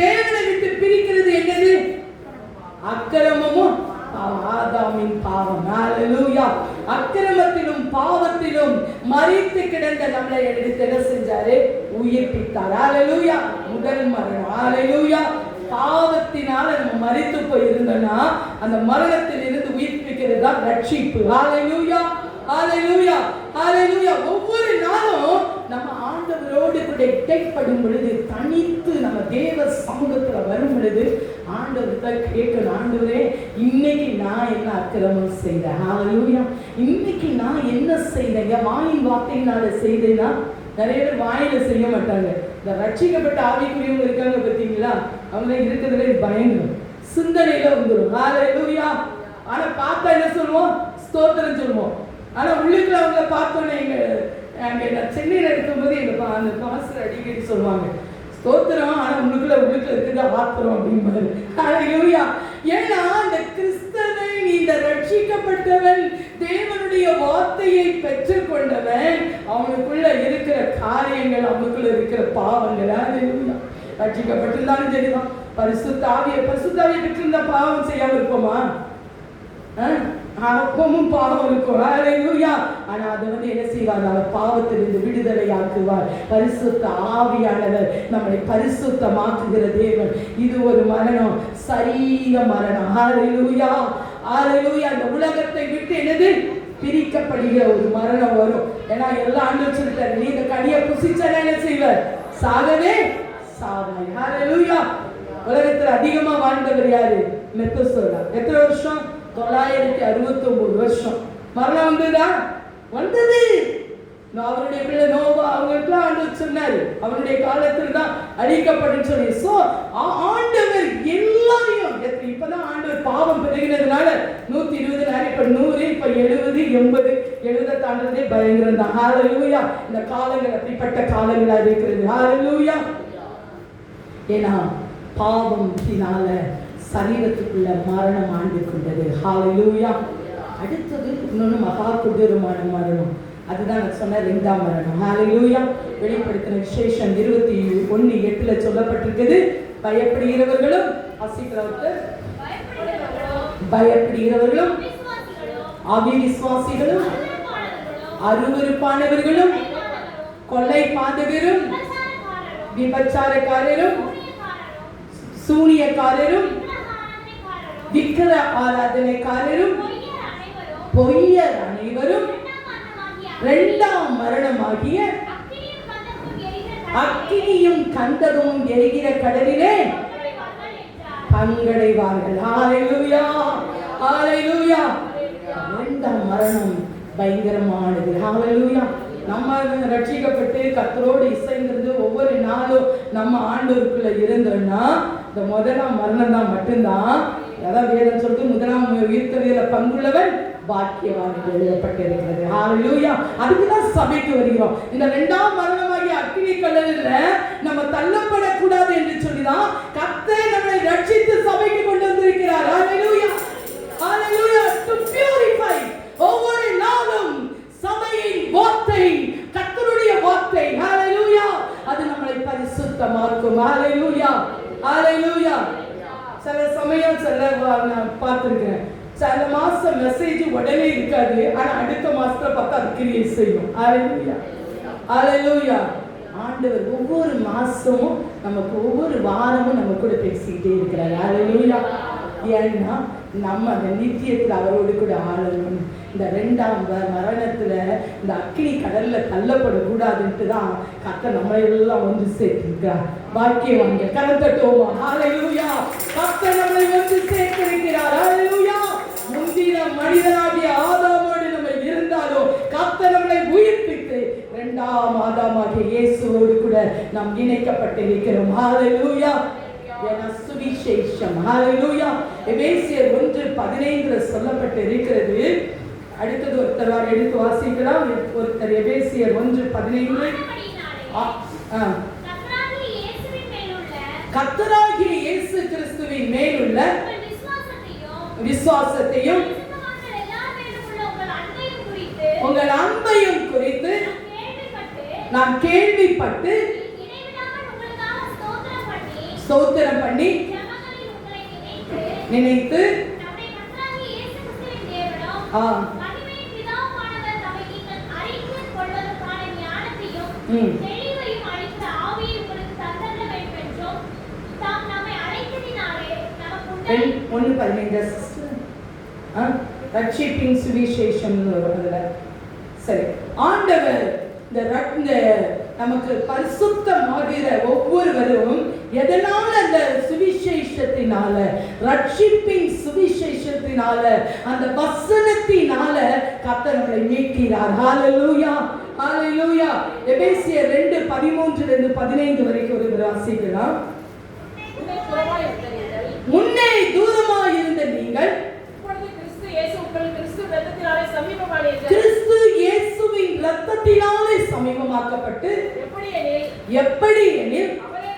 [SPEAKER 1] தேவனை விட்டு பிரிக்கிறது என்னது? அக்கிரமமும் ஆதாமின் பாவம். ஹalleluya. அக்கிரமத்திலும் பாவத்திலும் மரித்து கிடந்த நம்மளை எடுத்து என்ன செஞ்சாரு? உயிர்ப்பித்தார். ஹalleluya. முதல் மரணம். ஹalleluya. பாவத்தினால நம்ம மரித்து போயிருந்தோம்னா அந்த மரணத்தில் இருந்து உயிர்ப்பிக்கிறது தான் ரட்சிப்பு. ஹalleluya. ஹalleluya. ஹalleluya. ஒவ்வொரு நாளும் நம்ம ஆண்டவரோடு கூட இடைப்படும் பொழுது, தனித்து நம்ம தேவ சமூகத்துல வரும் பொழுது ஆண்டவர்கிட்ட கேட்கணும், ஆண்டவரே இன்னைக்கு நான் என்ன அக்கிரமம் செய்தேன்? ஹalleluya. இன்னைக்கு நான் என்ன செய்தேன்? என் வாயின் வார்த்தையினால செய்தேன்னா நிறைய பேர் வாயில செய்ய மாட்டாங்க. இந்த ரட்சிக்கப்பட்ட ஆவிக்குரியவங்க இருக்காங்க பார்த்தீங்களா, அவங்க இருக்கிறதுல பயங்கரம் சிந்தனையில வந்துடும். ஹalleluya. ஆனா பார்த்தா என்ன சொல்லுவோம்? ஸ்தோத்திரம் சொல்லுவோம். ஆனா உள்ளுக்குள்ள அவங்க பார்த்தோன்னே எங்க சென்னையில இருக்கும்போது அந்த பாஸ்டர் அடிக்கடி சொல்லுவாங்க, ஸ்தோத்திரம் ஆனா உள்ளுக்குள்ள இருக்குது ஆத்திரம் அப்படிம்பாரு. ஹalleluya. ஏன்னா அந்த கிறிஸ்தவன், இந்த ரட்சிக்கப்பட்டவன், தேவனுடைய வார்த்தையை பெற்றுக்கொண்டவன், அவனுக்குள்ள இருக்கிற காரியங்கள், அவனுக்குள்ள இருக்கிற பாவங்கள். ஹalleluya. ரட்சிக்கப்பட்டிருந்தாலும் சரிதான், பரிசுத்த ஆவியை பெற்றிருந்த பாவம் செய்யாம இருப்போமா? அப்பவும் பாவம் இருக்கும். ஹalleluya. ஆனா அது என்ன செய்வார்? அவர் பாவத்திலிருந்து விடுதலை ஆக்குவார். பரிசுத்த ஆவியானவர் நம்மை பரிசுத்தமாக்குகிற தேவன். இது ஒரு மரணம், சரீர மரணம். ஹalleluya. ஹalleluya. இந்த உலகத்தை விட்டு என்னது? பிரிக்கப்படுகிற ஒரு மரணம் வரும். ஏன்னா எல்லா ஆண்டும் சொல்லிட்டாரு, நீ இந்த கனியை புசிச்சா என்ன செய்வார்? சாகவே சாவாய். ஹalleluya. உலகத்துல அதிகமா வாழ்ந்தவர் யாரு? மெத்துசேலா. எத்தனை வருஷம்? 969 வருஷம். மரணம் வந்ததா? வந்தது. அவருடைய பிள்ளை நோவா அவங்களுக்குலாம் ஆண்டவர் சொன்னாரு, அவருடைய காலத்தில் தான் அழிக்கப்படும் சொல்லி. சோ ஆண்டவர் எல்லாரையும், இப்பதான் ஆண்டவர் பாவம் பெருகினதுனால 120 இப்ப 100, இப்ப 70, 80, 70 தாண்டதே பயங்கரம் தான். ஹalleluya. இந்த காலங்கள் அப்படிப்பட்ட காலங்களா இருக்கிறது. ஹalleluya. ஏன்னா பாவத்தினால சரீரத்துக்குள்ள மரணம் ஆண்டு கொண்டது. ஹalleluya. அடுத்தது இன்னொன்று மகா கொடூரமான மரணம், அதுதான் நான் சொன்ன 2ஆம் மரணம். ஹalleluya. வெளிப்படுத்தின விசேஷம் 21:8 சொல்லப்பட்டிருக்குது, பயப்படுகிறவர்களும் பயப்படுகிறவர்களும் அவிசுவாசிகளும் அருவருப்பானவர்களும் கொள்ளை பாதகரும் விபச்சாரக்காரரும் சூனியக்காரரும் விக்கிர ஆராதனைக்காரரும் பொய்யர் அனைவரும் 2ஆம் மரணமாகிய அக்கினியும் கந்தகமும் எரிகிற கடலிலே பங்கடைவார்கள். ஹalleluya. ஹalleluya. 2ஆம் மரணம் பயங்கரமானது. ஹalleluya. நம்ம ரட்சிக்கப்பட்டு கர்த்தரோடு இசைங்கிறது ஒவ்வொரு நாளும் நம்ம ஆண்டவருக்குள்ள இருந்தோம்னா இந்த முதலாம் மரணம் தான் மட்டும்தான். அதான் வேதம் சொல்லிட்டு முதலாம் உயிர்த்தெழுதல பங்குள்ளவன் பாக்கியவான் எழுதப்பட்டிருக்கிறது. ஹalleluya. அதுக்குதான் சபைக்கு வருகிறோம். இந்த 2ஆம் மரணமாகிய அக்கினி கடலில் நம்ம தள்ளப்படக்கூடாது என்று சொல்லிதான் கர்த்தர் நம்மை ரட்சித்து சபைக்கு கொண்டு வந்திருக்கிறார். ஹalleluya. ஹalleluya. To purify. ஒவ்வொரு நாளும் சபையின் வார்த்தை, கர்த்தருடைய வார்த்தை, ஹalleluya, அது நம்மை பரிசுத்தமாக்கும். ஹalleluya. ஹalleluya. சில சமயம் நான் பார்த்திருக்கேன், சில மாசம் மெசேஜ் உடனே இருக்காது, ஆனா அடுத்த மாசத்துல பார்த்தா அது கிரியை செய்யும். ஹalleluya. ஹalleluya. ஆண்டவர் ஒவ்வொரு மாசமும் நமக்கு, ஒவ்வொரு வாரமும் நம்ம கூட பேசிக்கிட்டே இருக்கிறார். ஹalleluya. ஏன்னா நம்ம அந்த நித்தியத்தில் அவரோடு கூட ஆளணும். இந்த 2ஆம் மரணத்துல இந்த அக்கினி கடல்ல தள்ளப்படக்கூடாதுன்ட்டு தான் கர்த்தர் நம்மளை எல்லாம் ஒன்று சேர்த்திருக்கிறார். பாக்கியவான்கள் கரத்தட்டுவோமா? ஹல்லேலூயா! கர்த்தர் நம்மளை ஒன்று சேர்த்திருக்கிறார். ஹல்லேலூயா! முந்தின மனிதனாகிய ஆதாமோடு நம்ம இருந்தாலும் கர்த்தர் நம்மளை உயிர்ப்பித்து 2ஆம் ஆதாமாகிய இயேசுவோடு கூட நாம் இணைக்கப்பட்டிருக்கிறோம். ஹல்லேலூயா! சுவிசேஷம். ஹல்லேலூயா! எபேசியர் 1:15 சொல்லப்பட்டு இருக்கிறது. அடுத்தது ஒருத்தர் எடுத்து வாசிக்கலாம். ஒருத்தர் எபேசியர் 1:15 கர்த்தராகிய இயேசு கிறிஸ்துவின் மேலுள்ள விசுவாசத்தையும் உங்கள் அன்பையும் குறித்து நான் கேள்விப்பட்டு ஸ்தோத்திரம் பண்ணி நினைத்து ரட்சிப்பின் சுவிசேஷம் வருவதில்லை. சரி, ஆண்டவர் இந்த நமக்கு பரிசுத்தமாகிற ஒவ்வொருவரும் எதனால அந்த சுவிசேஷத்தினால, ரட்சிப்பின் சுவிசேஷத்தினால, அந்த வசனத்தினால கர்த்தர் நம்மளை மீட்கிறார். ஹல்லேலூயா! ஹல்லேலூயா! எபேசியர் 2:13-15 வரைக்கும் ஒரு வாசிக்கலாம். முன்னே தூரமாய் இருந்த நீங்கள் கிறிஸ்து இயேசுவின் இரத்தத்தினாலே சமீபமாக்கப்பட்டு, எப்படி எனில் அவரே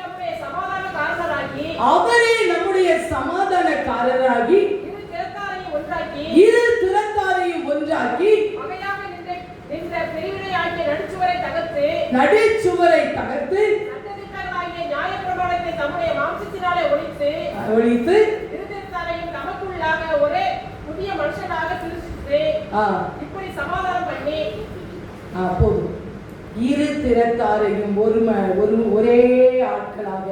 [SPEAKER 1] நம்முடைய சமாதானக்காரராகி இரு திறத்தாரையும் ஒன்றாக்கி நடுச்சுவரை தகர்த்து
[SPEAKER 2] நியாயப்பிரமாணத்தை தம்முடைய மாம்சத்தினாலே ஒழித்து நமக்குள்ளாக ஒரே புதிய மனுஷனாக சிருஷ்டித்து இப்படி சமாதானம் பண்ணி
[SPEAKER 1] போதும். இரு திறத்தாரையும் ஒரே ஆட்களாக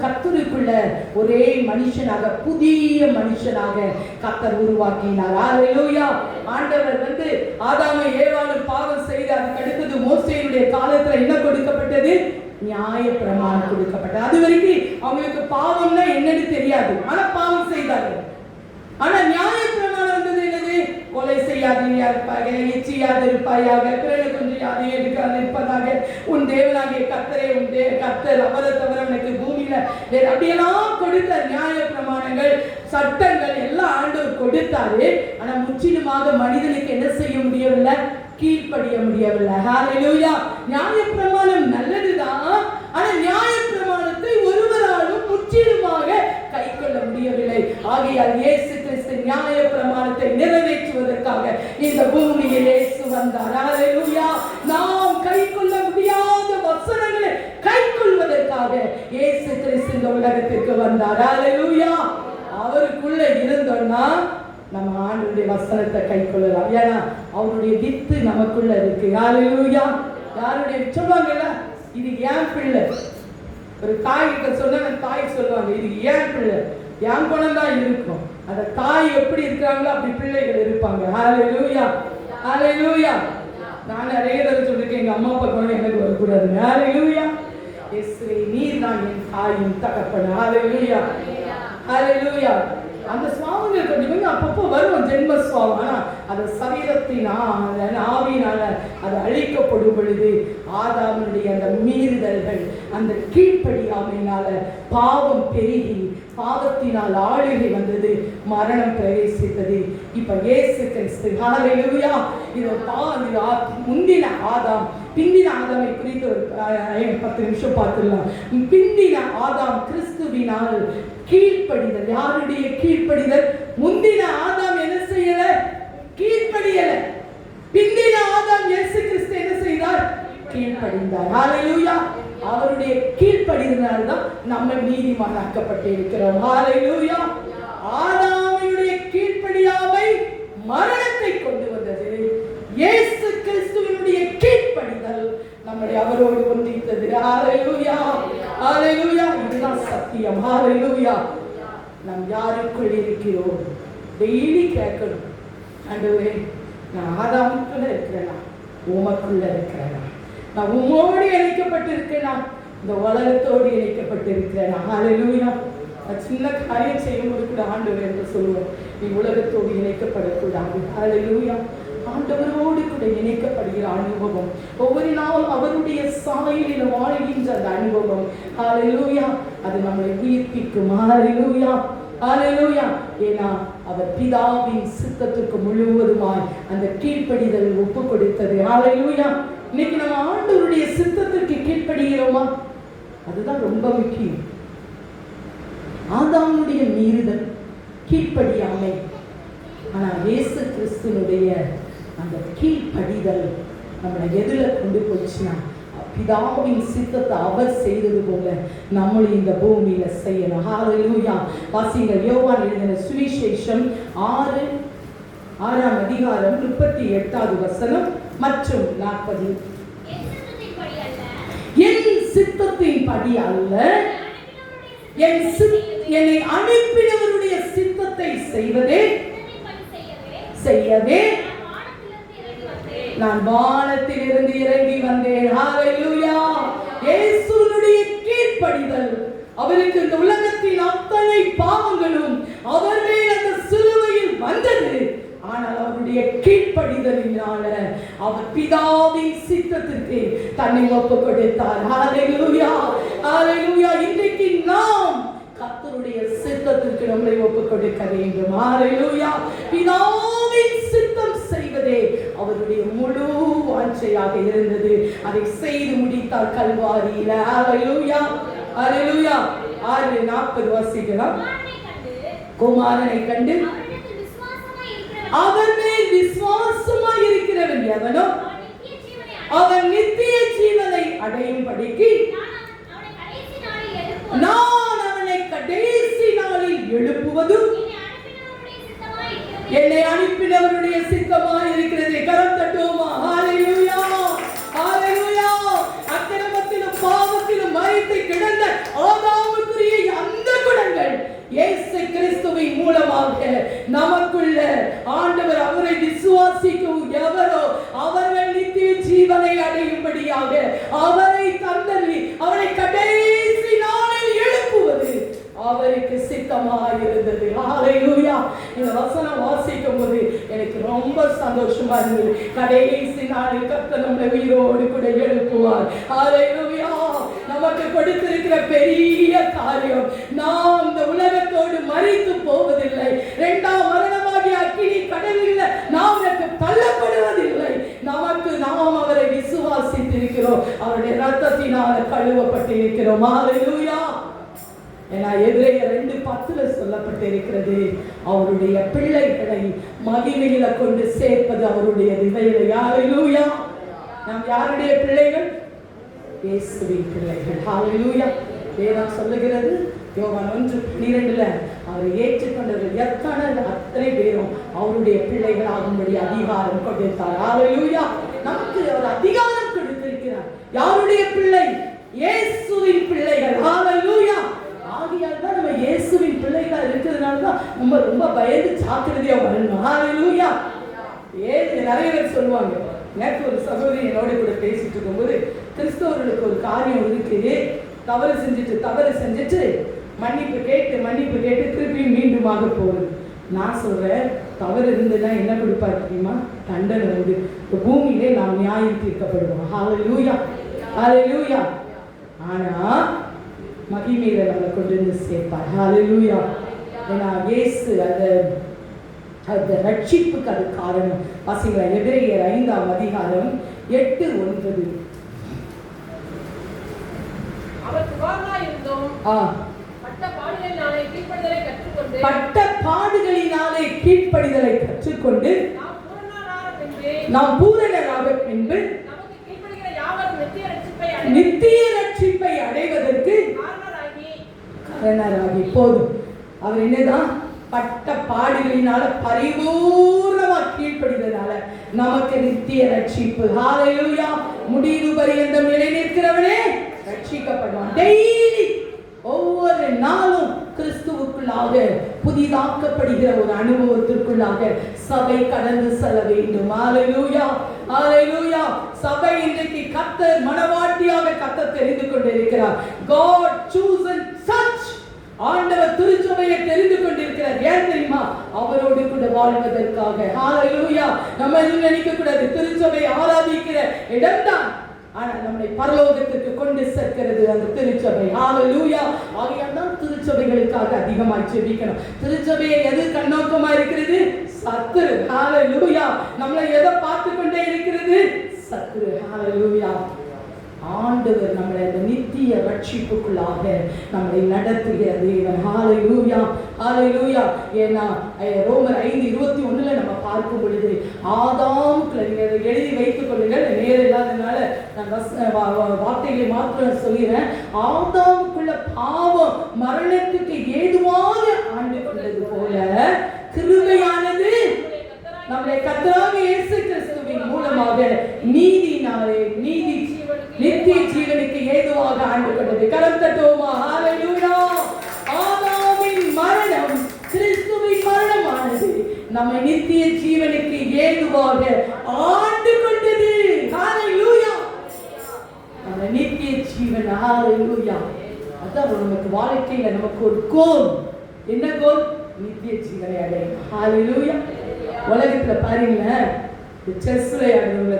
[SPEAKER 1] கர்த்தருக்குள்ள ஒரே மனுஷனாக, புதிய மனுஷனாக கர்த்தர் உருவாக்கினார். ஹல்லேலூயா! ஆண்டவர் ஆதாமை ஏவாளும் பாவம் செய்து அதுக்கு அடுத்தது மோசேயுடைய காலத்துல என்ன கொடுக்கப்பட்டது? நியாய பிரமாணம் கொடுக்கப்பட்டது. அது வரைக்கும் அவங்களுக்கு பாவம்னா என்னன்னு தெரியாது, ஆனா பாவம் செய்தார்கள். ஆனா நியாய பிரமாணம் வந்தது என்னது? கொலை செய்யாதிருப்பாயாக, எச்சியாதிருப்பாயாக, பிறனை கொஞ்சம் எடுக்காதிருப்பதாக, உன் தேவனாகிய கர்த்தரே கர்த்தர், அவரை தவிர உனக்கு பூமியில வேற, அப்படியெல்லாம் கொடுத்த நியாய பிரமாணங்கள், சட்டங்கள் எல்லாம் ஆண்டவர் கொடுத்தாரு. ஆனா முற்றிலுமாக மனிதனுக்கு என்ன செய்ய முடியவில்லை? கீழ்ப்படிய முடியவில்லை. ஹல்லேலூயா! நியாய பிரமாணம் நல்லதுதான், ஆனா நியாய பிரமாணத்தை ஒருவராலும் முற்றிலுமாக கை கொள்ள முடியவில்லை. ஆகையால் இயேசு கிறிஸ்து நியாய பிரமாணத்தை நிறைவேற்றுவதற்காக இந்த பூமியில் இயேசு வந்தார். ஹல்லேலூயா! நாம் கை கொள்ள முடியாத வசனங்களை கை கொள்வதற்காக இயேசு கிறிஸ்து இந்த உலகத்திற்கு வந்தார். ஹல்லேலூயா! அவருக்குள்ள இருந்தோம்னா நம்ம ஆண்டவருடைய வசனத்தை கை கொள்ளலாம். ஏன்னா அவருடைய வித்து நமக்குள்ள இருக்கு. ஹல்லேலூயா! யாருடைய சொல்லுவாங்கல்ல, இது ஏன் பிள்ளை. ஒரு தாய் கிட்ட சொன்னா தாய் சொல்லுவாங்க, இது ஏன் பிள்ளை, என் குணம் தான் இருக்கும். அந்த தாய் எப்படி இருக்கிறாங்களோ அப்படி பிள்ளைகள் இருப்பாங்க. ஹல்லேலூயா! ஹல்லேலூயா! நான் நிறைய தடவை சொல்லிருக்கேன், எங்க அம்மா அப்பா குணம் எனக்கு வரக்கூடாது. ஹல்லேலூயா! இயேசுவே நீர் தான் என் தாயின் தகப்பன். ஹல்லேலூயா! ஹல்லேலூயா! அந்த சுவாமிகள் கொஞ்சம் அப்பப்போ வரும் ஜென்ம சுவாமம். ஆனா அது சரீரத்தினால் ஆவியினால அது அழிக்கப்படும் பொழுது ஆதாமுடைய அந்த மீறுதல்கள், அந்த கீழ்ப்படியாமையினால பாவம் பெருகி பாவத்தினால் ஆளுகை வந்தது, மரணம் பிரவேசித்தது. இப்ப இயேசு கிறிஸ்து, ஹல்லேலூயா! இது முந்தின ஆதாம் பிந்தின ஆதாமை குறித்து ஒரு 10 நிமிஷம் பார்த்துடலாம். பிந்தின ஆதாம் கிறிஸ்துவினால் கீழ்ப்படிதல். யாருடைய கீழ்ப்படிதல்? முந்தின ஆதாம் என்ன செய்யல? கீழ்ப்படியல. பிந்தின ஆதாம் இயேசு கிறிஸ்து என்ன செய்தார்? கீழ்ப்படிந்தார். ஹல்லேலூயா! அவருடைய கீழ்ப்படிதனால் தான் நம்ம நீதிமானாக்கப்பட்டு இருக்கிறோம். ஹல்லேலூயா! ஆதாமுடைய கீழ்ப்படியாமை மரணத்தை கொண்டு வந்தது. இயேசு கிறிஸ்துவினுடைய கீழ்ப்படிதல் நம்மை அவரோடு ஒன்றித்தது. ஹல்லேலூயா! ஹல்லேலூயா! இதுதான் சத்தியம். ஹல்லேலூயா! நாம் யாருக்குள் இருக்கிறோம்? டெய்லி கேட்கணும். ஆண்டவரே, நான் ஆதாமுக்குள்ள இருக்கிறேனா, உமக்குள்ள இருக்கிறேனா, நான் உம்மோடு இணைக்கப்பட்டிருக்கேனா, இந்த உலகத்தோடு இணைக்கப்பட்டிருக்கிறேனா? ஹல்லேலூயா. சின்ன காரியம் செய்யும்போது கூட ஆண்டவர் என்று சொல்லுவோம், நீ உலகத்தோடு இணைக்கப்படக்கூடாது. ஹல்லேலூயா. ஆண்டவரோடு கூட இணைக்கப்படுகிற அனுபவம், ஒவ்வொரு நாளும் அவருடைய சாயலில் வாழ்கின்ற அந்த அனுபவம், ஹல்லேலூயா, அது நம்மளை உயிர்ப்பிக்கும். ஹல்லேலூயா, ஹல்லேலூயா. ஏன்னா அவர் பிதாவின் சித்தத்துக்கு முழுவதுமாய் அந்த கீழ்ப்படிதல் ஒப்பு கொடுத்தது. ஹல்லேலூயா. இன்னைக்கு நம்ம ஆண்டவருடைய சித்தத்திற்கு கீழ்ப்படுகிறோமா? அதுதான் ரொம்ப முக்கியம். ஆதாமுடைய மீறுதல், கீழ்ப்படியாமை. ஆனா இயேசு கிறிஸ்துனுடைய அந்த கீழ்ப்படிதல் நம்மளை எதுல கொண்டு போச்சுன்னா, பிதாவின் சித்தத்தை அவர் செய்தது போல நம்மளும் இந்த பூமியில செய்யணும். ஹல்லேலூயா. வாசிங்க யோவான் எழுதின சுவிசேஷம் 6ஆம் அதிகாரம் 38வது வசனம் மற்றும் 40. என் சித்தத்தின் படி அல்ல, என்னை அனுப்பினவருடைய சித்தத்தை செய்யவே நான் வானத்திலிருந்து இறங்கி வந்தேன். ஹல்லேலூயா. இயேசுவுடைய கீழ்ப்படிதல், அவருக்கு இந்த உலகத்தின் அத்தனை பாவங்களும் அவர் மேல் அந்த சிலுவையில் வந்தது. ஆனால் அவருடைய கீழ்ப்படிதலினால அவர் பிதாவின் சித்தத்திற்கு தன்னை ஒப்பு கொடுத்தார். ஹல்லேலூயா, ஹல்லேலூயா. இன்றைக்கு நாம் கர்த்தருடைய சித்தத்திற்கு நம்மை ஒப்பு கொடுக்க வேண்டும். ஹல்லேலூயா. பிதாவின் சித்தம் செய்வதே அவருடைய முழு வாஞ்சையாக இருந்தது. அதை செய்து முடித்தார் கல்வாரியில. ஹல்லேலூயா, ஹல்லேலூயா. 6:40 வாசிக்கலாம். குமாரனை கண்டு அவர் மேல் விசுவாசமாய் இருக்கிறவன் எவனோ அவன் நித்திய ஜீவனை அடையும்படிக்கு நான் அவனை கடைசி நாளில் எழுப்புவதும் என்னை அனுப்பினவருடைய சித்தமாய் இருக்கிறது. கரம் தட்டுவோமா? ஹல்லேலூயா, ஹல்லேலூயா. அக்கிரமத்திலும் பாவத்திலும் மரித்து கிடந்த ஆதாமுக்குரிய அந்த குணங்கள் இயேசு கிறிஸ்துவின் மூலமாக நமக்குள்ள ஆண்டவர் அவரை விசுவாசிக்கும் எவரோ அவர்கள் நித்திய ஜீவனை அடையும்படியாக அவரை தந்தள்ளி அவரை கடைசி நாளில் எழுப்புவது அவருக்கு சித்தமாக இருந்தது. ஹல்லேலூயா. இந்த வசனம் வாசிக்கும் போது எனக்கு ரொம்ப சந்தோஷமா இருந்தது. கடைசி நாளில் கர்த்தர் நம்மை உயிரோடு கூட எழுப்புவார். ஹல்லேலூயா. நமக்கு கொடுத்திருக்கிற பெரிய காரியம், நாம் இந்த உலகத்தோடு மரித்து போவதில்லை. இரண்டாம் மரணமாகிய அக்கினி கடலில் நாம் தள்ளப்படுவதில்லை. நாம் அவரை விசுவாசித்திருக்கிறோம், அவருடைய இரத்தத்தினால் கழுவப்பட்டிருக்கிறோம். ஹல்லேலூயா. ஏன்னா எபிரேயர் 2:10 சொல்லப்பட்டிருக்கிறது, அவருடைய பிள்ளைகளை மகிமையில கொண்டு சேர்ப்பது அவருடைய வேலை. ஹல்லேலூயா. நாம் யாருடைய பிள்ளைகள்? இயேசுவின் பிள்ளைகள். ஹல்லேலூயா. வேதம் சொல்லுகிறது, யோவான் 1:12 அவரை ஏற்றுக்கொண்டவர்கள் அத்தனை பேரும் அவருடைய பிள்ளைகள் ஆகும்படி அதிகாரம் கொடுத்தார். ஹல்லேலூயா. நமக்கு அவர் அதிகாரம் கொடுத்திருக்கிறார். யாருடைய பிள்ளை? இயேசுவின் பிள்ளைகள். ஹல்லேலூயா. ஆகியால் தான் நம்ம இயேசுவின் பிள்ளைகளா இருக்கிறதுனால தான் நம்ம ரொம்ப பயந்து ஜாக்கிரதையா வரணும். ஹல்லேலூயா. நிறைய பேர் சொல்லுவாங்க. நேற்று ஒரு சகோதரி என்னோட கூட பேசிட்டு இருக்கும்போது, கிறிஸ்தவர்களுக்கு ஒரு காரியம் இருக்கு, தவறு செஞ்சுட்டு மன்னிப்பு கேட்டு திருப்பியும் மீண்டுமாக போகுது. நான் சொல்றேன், தவறு இருந்ததுன்னா என்ன கொடுப்பாரு தெரியுமா? தண்டனை உண்டு. பூமியிலே நாம் நியாயம் தீர்க்கப்படுவோம். ஹல்லேலூயா, ஹல்லேலூயா. ஆனா மகிமையில நம்மளை கொண்டு வந்து சேர்ப்பார். ஹல்லேலூயா. ஏன்னா இயேசு அந்த ரட்சிப்புக்கு அது காரணம். வாசிங்களா, எபிரேயர் 5ஆம் அதிகாரம் 8-9.
[SPEAKER 2] அவர் குமாரனாய் இருந்தும் பட்ட பாடுகளினாலே கீழ்ப்படிதலை கற்றுக்கொண்டு நாம் பூரணராக பின்பு நித்திய ரட்சிப்பை அடைவதற்கு காரணராகி. போதும். அவர் என்னதான் பட்ட பாடுகளினால பரிபூர்ணமா கீழ்ப்படிதனால நமக்கு நித்திய ரட்சிப்பு. ஹல்லேலூயா. முடிவு பரியந்தம் நிலை நிற்கிறவனே ரட்சிக்கப்படுவான். டெய்லி ஒவ்வொரு நாளும் கிறிஸ்துவுக்குள்ளாக
[SPEAKER 1] புதிதாக்கப்படுகிற ஒரு அனுபவத்திற்குள்ளாக சபை கடந்து செல்ல வேண்டும். ஹalleluya, ஹalleluya. சபை இன்றைக்கு கர்த்தர் மனவாட்டியாக கர்த்தர் தெரிந்து கொண்டிருக்கிறார். God chosen such. ஆண்டவர் திருச்சபையை தெரிந்து கொண்டிருக்கிறார். ஏன் தெரியுமா? அவரோடு கூட வாழ்வதற்காக. ஹalleluya. நம்ம நினைக்க கூடாது திருச்சபையை ஆராதிக்கிற இடம்தான், ஆனால் நம்மை பரலோகத்துக்கு கொண்டு சேர்க்கிறது அந்த திருச்சபை. ஹalleluya. ஆகையால் தான் திருச்சபைகளுக்காக அதிகமாக ஜெபிக்கணும். திருச்சபையை எது கண்ணோக்கமா இருக்கிறது? சத்துரு. ஹalleluya. நம்மளை எதை பார்த்து கொண்டே இருக்கிறது? சத்துரு. ஹalleluya. ஆண்டவர் நம்மளை அந்த நித்திய ரட்சிப்புக்குள்ளாக நம்மளை நடத்துகிற தேவன். ஹalleluya, ஹalleluya. ஏன்னா ரோமர் 5:21 நம்ம பார்க்கும் பொழுது ஆதாமுக்குள்ள எழுதி வைத்துக் கொள்ளுங்கள், நேரம் இல்லாதனால நான் வார்த்தைகளை மாத்திரம் சொல்கிறேன். ஆதாமுக்குள்ள பாவம் மரணத்துக்கு ஏதுவாக ஆண்டு கொண்டது போல கிருபையானது நம்முடைய கர்த்தராகிய இயேசு கிறிஸ்துவின் மூலமாக நீதியினாலே நித்திய ஜீவனுக்கு ஏதுவாக ஆண்டு கொண்டது. கரம் தட்டுவோமா? ஹalleluya. ஆதாமின் மரணம் கிறிஸ்துவின் மரணமானது நம்மை நித்திய ஜீவனுக்கு ஏதுவாக ஆண்டு கொண்டது. ஹalleluya. அந்த நித்திய ஜீவன். ஹalleluya. அதான் நமக்கு வாழ்க்கையில நமக்கு ஒரு கோல். என்ன கோல்? நித்திய ஜீவனை அடையணும். ஹalleluya. உலகத்துல பாருங்களேன், செஸ் விளையாடுறவங்க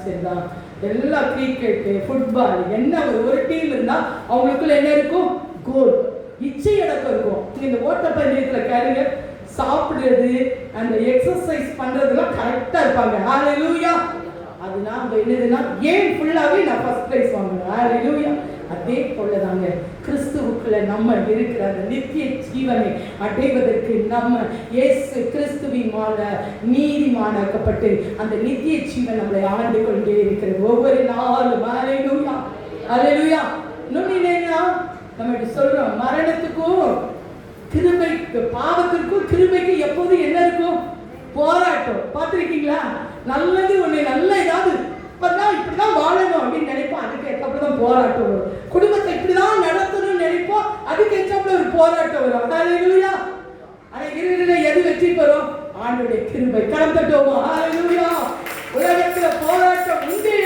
[SPEAKER 1] சரிதான், எல்லா கிரிக்கெட் ஃபுட்பால் என்ன ஒரு டீம் இருந்தா அவங்களுக்குள்ள என்ன இருக்கும்? கோல், இச்சை அடக்கம் இருக்கும். இந்த ஓட்டப்பந்தயத்துல கேளுங்க, சாப்பிடுறது அந்த எக்ஸசைஸ் பண்றதுலாம் கரெக்டா இருப்பாங்க. ஹalleluya. அது நான் என்னதுன்னா கேம் ஃபுல்லாவே நான் ஃபர்ஸ்ட் பிரைஸ் வாங்குவேன். ஹalleluya. அதே போலதாங்க கிறிஸ்துவுக்குள்ள நம்ம இருக்கிற அந்த நித்திய ஜீவனை அடைவதற்கு நம்ம இயேசு கிறிஸ்துவின் நீதிமானாக்கப்பட்டு அந்த நித்திய ஜீவன் நம்மளை ஆண்டு கொண்டே இருக்கிறது ஒவ்வொரு நாளும். ஹalleluya, ஹalleluya. இன்னொன்னு என்னன்னா, நம்ம இப்படி சொல்றோம், மரணத்துக்கும் கிருபைக்கு பாவத்திற்கும் கிருபைக்கு எப்போது என்ன இருக்கும்? போராட்டம். பார்த்திருக்கீங்களா? நல்லது ஒண்ணு நல்ல ஏதாவது இப்படிதான் வாழணும் அப்படின்னு நினைப்போம், அதுக்கு ஏற்றாப்புல போராட்டம் வரும். குடும்பத்தை இப்படிதான் நடத்தணும்னு நினைப்போம், அதுக்கு ஏற்றாப்புல ஒரு போராட்டம் வரும். ஹalleluya. ஆனா இறுதியில எது வெற்றி பெறும்? ஆண்டவருடைய கிருபை. கரம் தட்டுவோமா? ஹalleluya. உலகத்துல போராட்டம் உண்டு,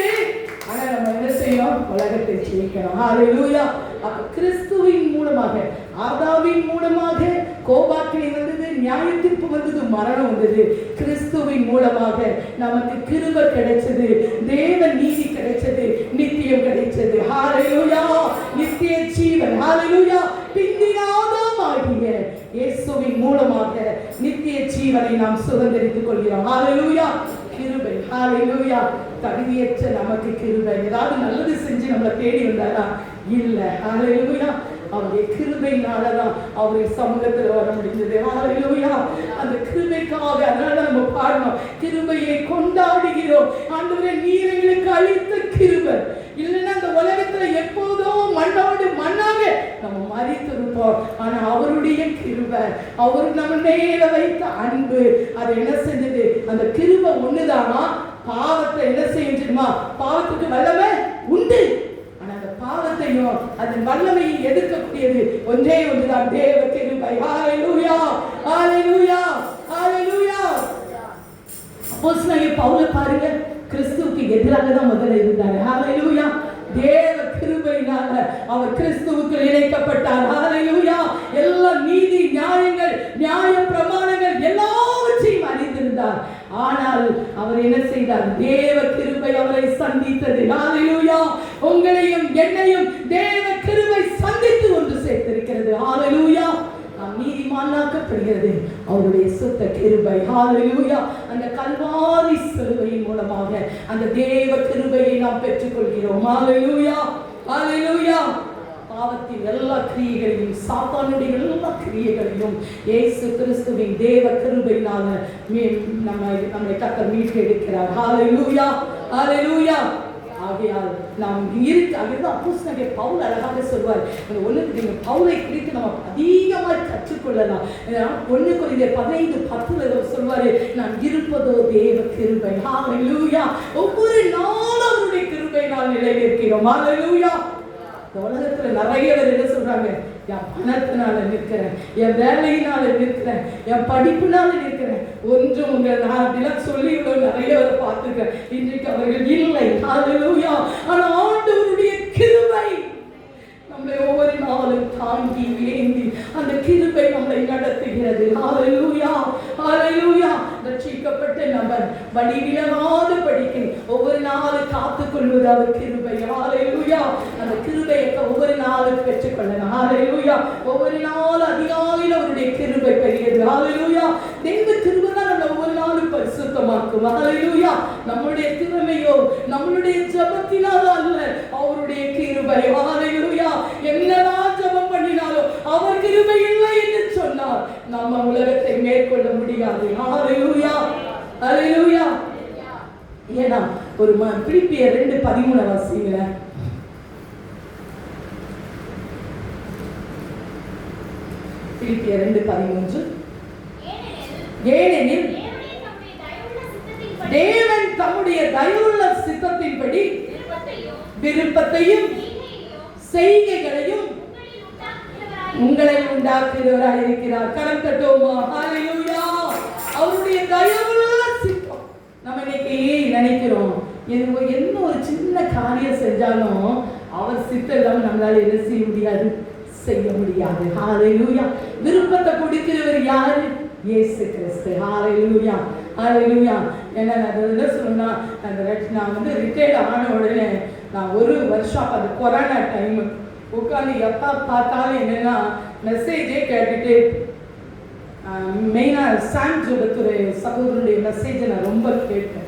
[SPEAKER 1] ஆனா நம்ம என்ன செய்யணும்? உலகத்தை ஜெயிக்கணும். ஹalleluya. அப்ப கிறிஸ்துவின் மூலமாக, ஆதாமின் மூலமாக கோபாக்கினை வந்தது, நியாயத்தீர்ப்பு வந்தது, மரணம் வந்தது. கிறிஸ்துவின் மூலமாக நமக்கு கிருபை கிடைச்சது, தேவ நீதி கிடைச்சது, நித்தியம் கிடைச்சது. ஹalleluya. நித்திய ஜீவன். ஹalleluya. பிந்தின ஆதாமாகிய இயேசுவின் மூலமாக நித்திய ஜீவனை நாம் சுதந்திரித்துக் கொள்கிறோம். ஹalleluya. கிருபை. ஹalleluya. தகுதியற்ற நமக்கு கிருபை. ஏதாவது நல்லது செஞ்சு நம்மளை தேடி வந்தாரா? இல்ல. ஹalleluya. அவருடைய கிருபையினாலதான் அவருடைய சமூகத்தில் வர முடிஞ்சது. ஹalleluya. அந்த கிருபைக்காக அதனால நம்ம பாடணும், கிருபையை கொண்டாடுகிறோம். ஆண்டவரே, நீர் எங்களுக்கு அளித்த கிருபை. இல்லைன்னா அந்த உலகத்துல எப்போதோ மண்ணோடு மண்ணாக நம்ம மரித்திருப்போம். ஆனா அவருடைய கிருபை, அவர் நம்ம மேல வைத்த அன்பு, அது என்ன செஞ்சது? அந்த கிருபை ஒண்ணுதானா பாவத்தை என்ன செய்யும் தெரியுமா? பாவத்துக்கு வல்லமை உண்டு, ஆனா அந்த பாவத்தையும் அதன் வல்லமையை எதிர்க்கக்கூடியது ஒன்றே ஒன்றுதான், தேவ கிருபை. ஹalleluya, ஹalleluya, ஹalleluya. அப்போஸ்தலனாகிய பவுல் பாருங்க, கிறிஸ்துவுக்கு எதிராக தான் முதல்ல இருந்தார். ஹalleluya. தேவ கிருபையினால அவர் கிறிஸ்துவுக்கு இணைக்கப்பட்டார். ஹalleluya. எல்லா நீதி நியாயங்கள், நியாய பிரமாணங்கள் எல்லாவற்றையும் அறிந்திருந்தார். ஆனால் அவர் என்ன செய்தார்? தேவ கிருபை அவரை சந்தித்தது. ஹalleluya. உங்களையும் என்னையும் தேவ கிருபை சந்தித்து ஒன்று சேர்த்திருக்கிறது. ஹalleluya. நாம் நீதிமானாக்கப்படுகிறது அவருடைய சுத்த கிருபை. ஹalleluya. அந்த கல்வாரி சிலுவையின் மூலமாக அந்த தேவ கிருபையை நாம் பெற்றுக்கொள்கிறோம். ஹalleluya, ஹalleluya. பாவத்தின் எல்லா கிரியைகளையும், சாத்தானுடைய எல்லா கிரியைகளையும் இயேசு கிறிஸ்துவின் தேவ கிருபையினால நம்மை கர்த்தர் மீட்டு எடுக்கிறார். ஹalleluya, ஹalleluya. ஆகையால் நாம் அதுதான் அப்போஸ்தலனாகிய பவுல் அழகாக சொல்வார். நீங்க பவுலை குறித்து நம்ம அதிகமாக கற்றுக்கொள்ளலாம். 1 கொரிந்தியர் 15:10 சொல்வாரு, நான் இருப்பதோ தேவ கிருபை. ஹalleluya. ஒவ்வொரு நாளும் அவருடைய கிருபையினால் நிலைநிற்கிறோம். ஹalleluya. இந்த உலகத்துல நிறைய பேர் என்ன சொல்றாங்க?
[SPEAKER 2] சொல்றாங்க, என் பணத்தினால நிற்கிறேன், என் வேலையினால நிற்கிறேன், என் படிப்புனால நிற்கிறேன். ஒன்றும் உங்களை நான் அப்படிலாம் சொல்லி நிறைய பேரை பார்த்துக்கிறேன். இன்றைக்கு அவர்கள் இல்லை. ஹல்லேலூயா. ஆனால் ஆண்டவருடைய கிருபை நம்மை ஒவ்வொரு நாளும் தாங்கி ஏந்தி அந்த கிருபை நம்மை நடத்துகிறது. ஹல்லேலூயா, ஹல்லேலூயா. ரட்சிக்கப்பட்ட நபர் வழிவிலகாத படிக்க ஒவ்வொரு நாளும் காத்துக்கொள்வது அவர் கிருபை. ஹல்லேலூயா. அந்த கிருபையை ஒவ்வொரு நாளும் பெற்றுக்கொள்ளணும். ஹல்லேலூயா. ஒவ்வொரு நாள் அதிகாலையில் அவருடைய கிருபை பெரியது. ஹல்லேலூயா. தெய்வ கிருபை தான் நம்ம ஒவ்வொரு நாளும் பரிசுத்தமாக்கும். ஹல்லேலூயா. நம்முடைய திறமையோ நம்மளுடைய ஜபத்தினாலோ அல்ல, அவருடைய கிருபை. ஹல்லேலூயா. என்னதான் ஜபம் பண்ணினாலும் அவர் கிருபை இல்லை என்று சொன்னார் நம்ம உலகத்தை மேற்கொள்ள முடியாது. ஹல்லேலூயா, ஹல்லேலூயா. ஏன்னா ஒரு பிலிப்பியர் 2:13 வாசிங்க. பிலிப்பியர் 2:13. ஏனெனில் தேவன் தம்முடைய தயவுள்ள சித்தத்தின்படி விருப்பத்தையும் செய்கைகளையும் உங்களில் உண்டாக்குகிறவராய் இருக்கிறார். கரம் தட்டுவோமா? ஹல்லேலூயா. அவருடைய தயவுள்ள சித்தம். நம்ம இன்னைக்கு நினைக்கிறோம், என்ன ஒரு சின்ன காரியம் செஞ்சாலும் அவர் சித்தம் நம்மளால என்ன செய்ய முடியாது, செய்ய முடியாது. ஹல்லேலூயா. விருப்பத்தை கொடுக்கிறவர் யாரு? இயேசு கிறிஸ்து. ஹல்லேலூயா, ஹல்லேலூயா. என்ன சொன்னா, நான் ரிட்டையர்ட் ஆன உடனே நான் ஒரு வருஷம் அது கொரோனா டைம் உட்காந்து எப்போ பார்த்தாலும் என்னன்னா மெசேஜே கேட்டுட்டு, மெயினாக சாம் ஜோபத்துறை சகோதரனுடைய மெசேஜை நான் ரொம்ப கேட்பேன்.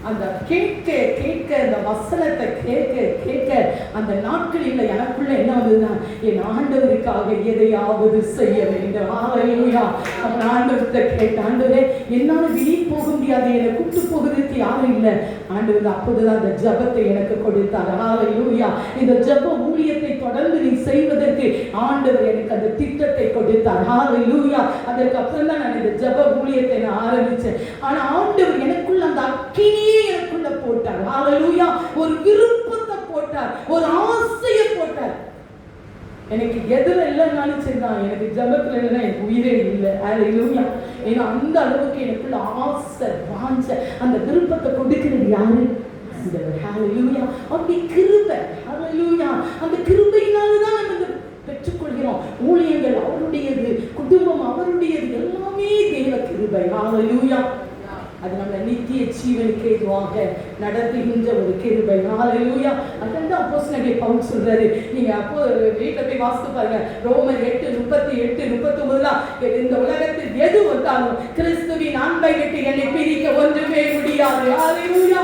[SPEAKER 2] அந்த கேட்க கேட்க அந்த வசனத்தை கேட்க கேட்க அந்த நாட்களில் எனக்குள்ள என்ன வந்ததுன்னா, என் ஆண்டவருக்காக எதையாவது செய்ய வேண்டும். ஹல்லேலூயா. அவன் ஆண்டவர்கிட்ட கேட்ட, ஆண்டவரே என்னால் வெளியே போக முடியாது, என்னை கூப்பிட்டு போகிறதுக்கு யாரும் இல்லை. ஆண்டவர் அப்போதுதான் அந்த ஜபத்தை எனக்கு கொடுத்தார். ஹல்லேலூயா. இந்த ஜப ஊழியத்தை தொடர்ந்து நீ செய்வதற்கு ஆண்டவர் எனக்கு அந்த திட்டத்தை கொடுத்தார். ஹல்லேலூயா. அதற்கு அப்புறம் தான் நான் இந்த ஜப ஊழியத்தை நான் ஆரம்பிச்சேன். ஆனா ஆண்டவர் எனக்குள்ள அந்த அக்கினியை எனக்குள்ள போட்டார். ஹல்லேலூயா. ஒரு விருப்பத்தை போட்டார், ஒரு ஆசையை போட்டார். எனக்கு எதுல இல்லைன்னாலும் சரிதான், எனக்கு ஜபத்துல இல்லைன்னா எனக்கு உயிரே இல்லை. ஹல்லேலூயா. ஏன்னா அந்த அளவுக்கு எனக்குள்ள ஆசை வாஞ்ச அந்த விருப்பத்தை கொடுக்கிறது யாரு? ஹல்லேலூயா. அப்படி கிருபை. ஹல்லேலூயா. அந்த கிருபையினால்தான் நம்ம பெற்றுக்கொள்கிறோம். ஊழியங்கள் அவருடையது, குடும்பம் அவருடையது, எல்லாமே தேவ கிருபை. ஹல்லேலூயா. அது நம்ம நித்திய ஜீவனுக்கு ஏதுவாக நடத்துகின்ற ஒரு கிருபை. ஹல்லேலூயா. அதான் அப்போஸ்தலனாகிய பவுல் சொல்றாரு. நீங்க அப்போ வீட்டுல போய் வாசித்து பாருங்க. ரோமர் 8:38-39 இந்த உலகத்தில் எது வந்தாலும் கிறிஸ்துவின் அன்பை விட்டு என்னை பிரிக்க ஒன்றுமே முடியாது. ஹல்லேலூயா.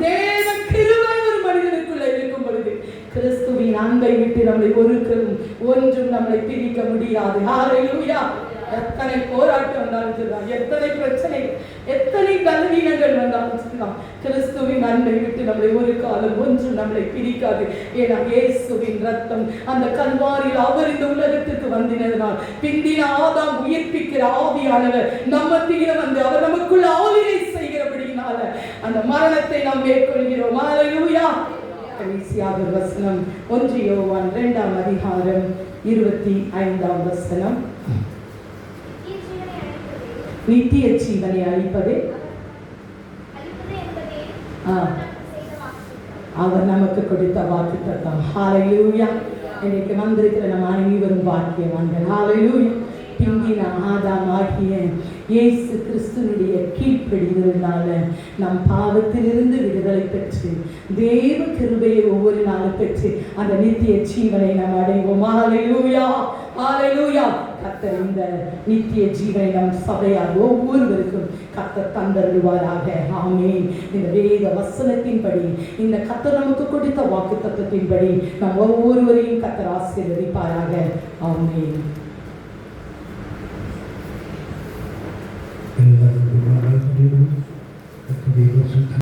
[SPEAKER 2] தேவ கிருபை ஒரு மனிதனுக்குள்ள இருக்கும் பொழுது கிறிஸ்துவின் அன்பை விட்டு நம்மளை ஒன்றும் நம்மளை பிரிக்க முடியாது. ஹல்லேலூயா. எத்தனை போராட்டம் வந்தாலும் சொல்லலாம், எத்தனை பிரச்சனை, எத்தனை பலவீனங்கள் வந்தாலும் சொல்லலாம், கிறிஸ்துவின் அன்பை விட்டு நம்மளை ஒரு காலம் ஒன்றும் நம்மளை பிரிக்காது. ஏன்னா இயேசுவின் ரத்தம் அந்த கல்வாரியில் அவர் இந்த உலகத்துக்கு வந்தினதனால் பிந்தின ஆதாம் உயிர்ப்பிக்கிற ஆவியானவர் நம்ம தீர வந்து அவர் நமக்குள்ள ஆளுகை செய்கிறபடியினால அந்த மரணத்தை நாம் மேற்கொள்கிறோம். ஹல்லேலூயா. கடைசியாக வசனம் 1 யோவான் 2:25 நித்திய ஜீவனை அளிப்பதே அவர் நமக்கு கொடுத்த வாக்குத்தத்தம். ஹல்லேலூயா. இன்னைக்கு வந்திருக்கிற நம்ம அனைவரும் பாக்கியவான்கள். ஹல்லேலூயா. பிந்தின ஆதாம் ஆகிய இயேசு கிறிஸ்துனுடைய கீழ்ப்படிதலினால நம் பாவத்திலிருந்து விடுதலை பெற்று தேவ கிருபையை ஒவ்வொரு நாளும் பெற்று அந்த நித்திய ஜீவனை நாம் அடைவோம். ஹல்லேலூயா, ஹல்லேலூயா. கர்த்தர் இந்த நித்திய ஜீவனை நம் சபையார் ஒவ்வொருவருக்கும் கர்த்தர் தந்தருவாராக. ஆமென். இந்த வேத வசனத்தின்படி, இந்த கர்த்தர் நமக்கு கொடுத்த வாக்கு தத்தத்தின்படி நம் ஒவ்வொருவரையும் கர்த்தர் ஆசீர்வதிப்பாராக. ஆமென்.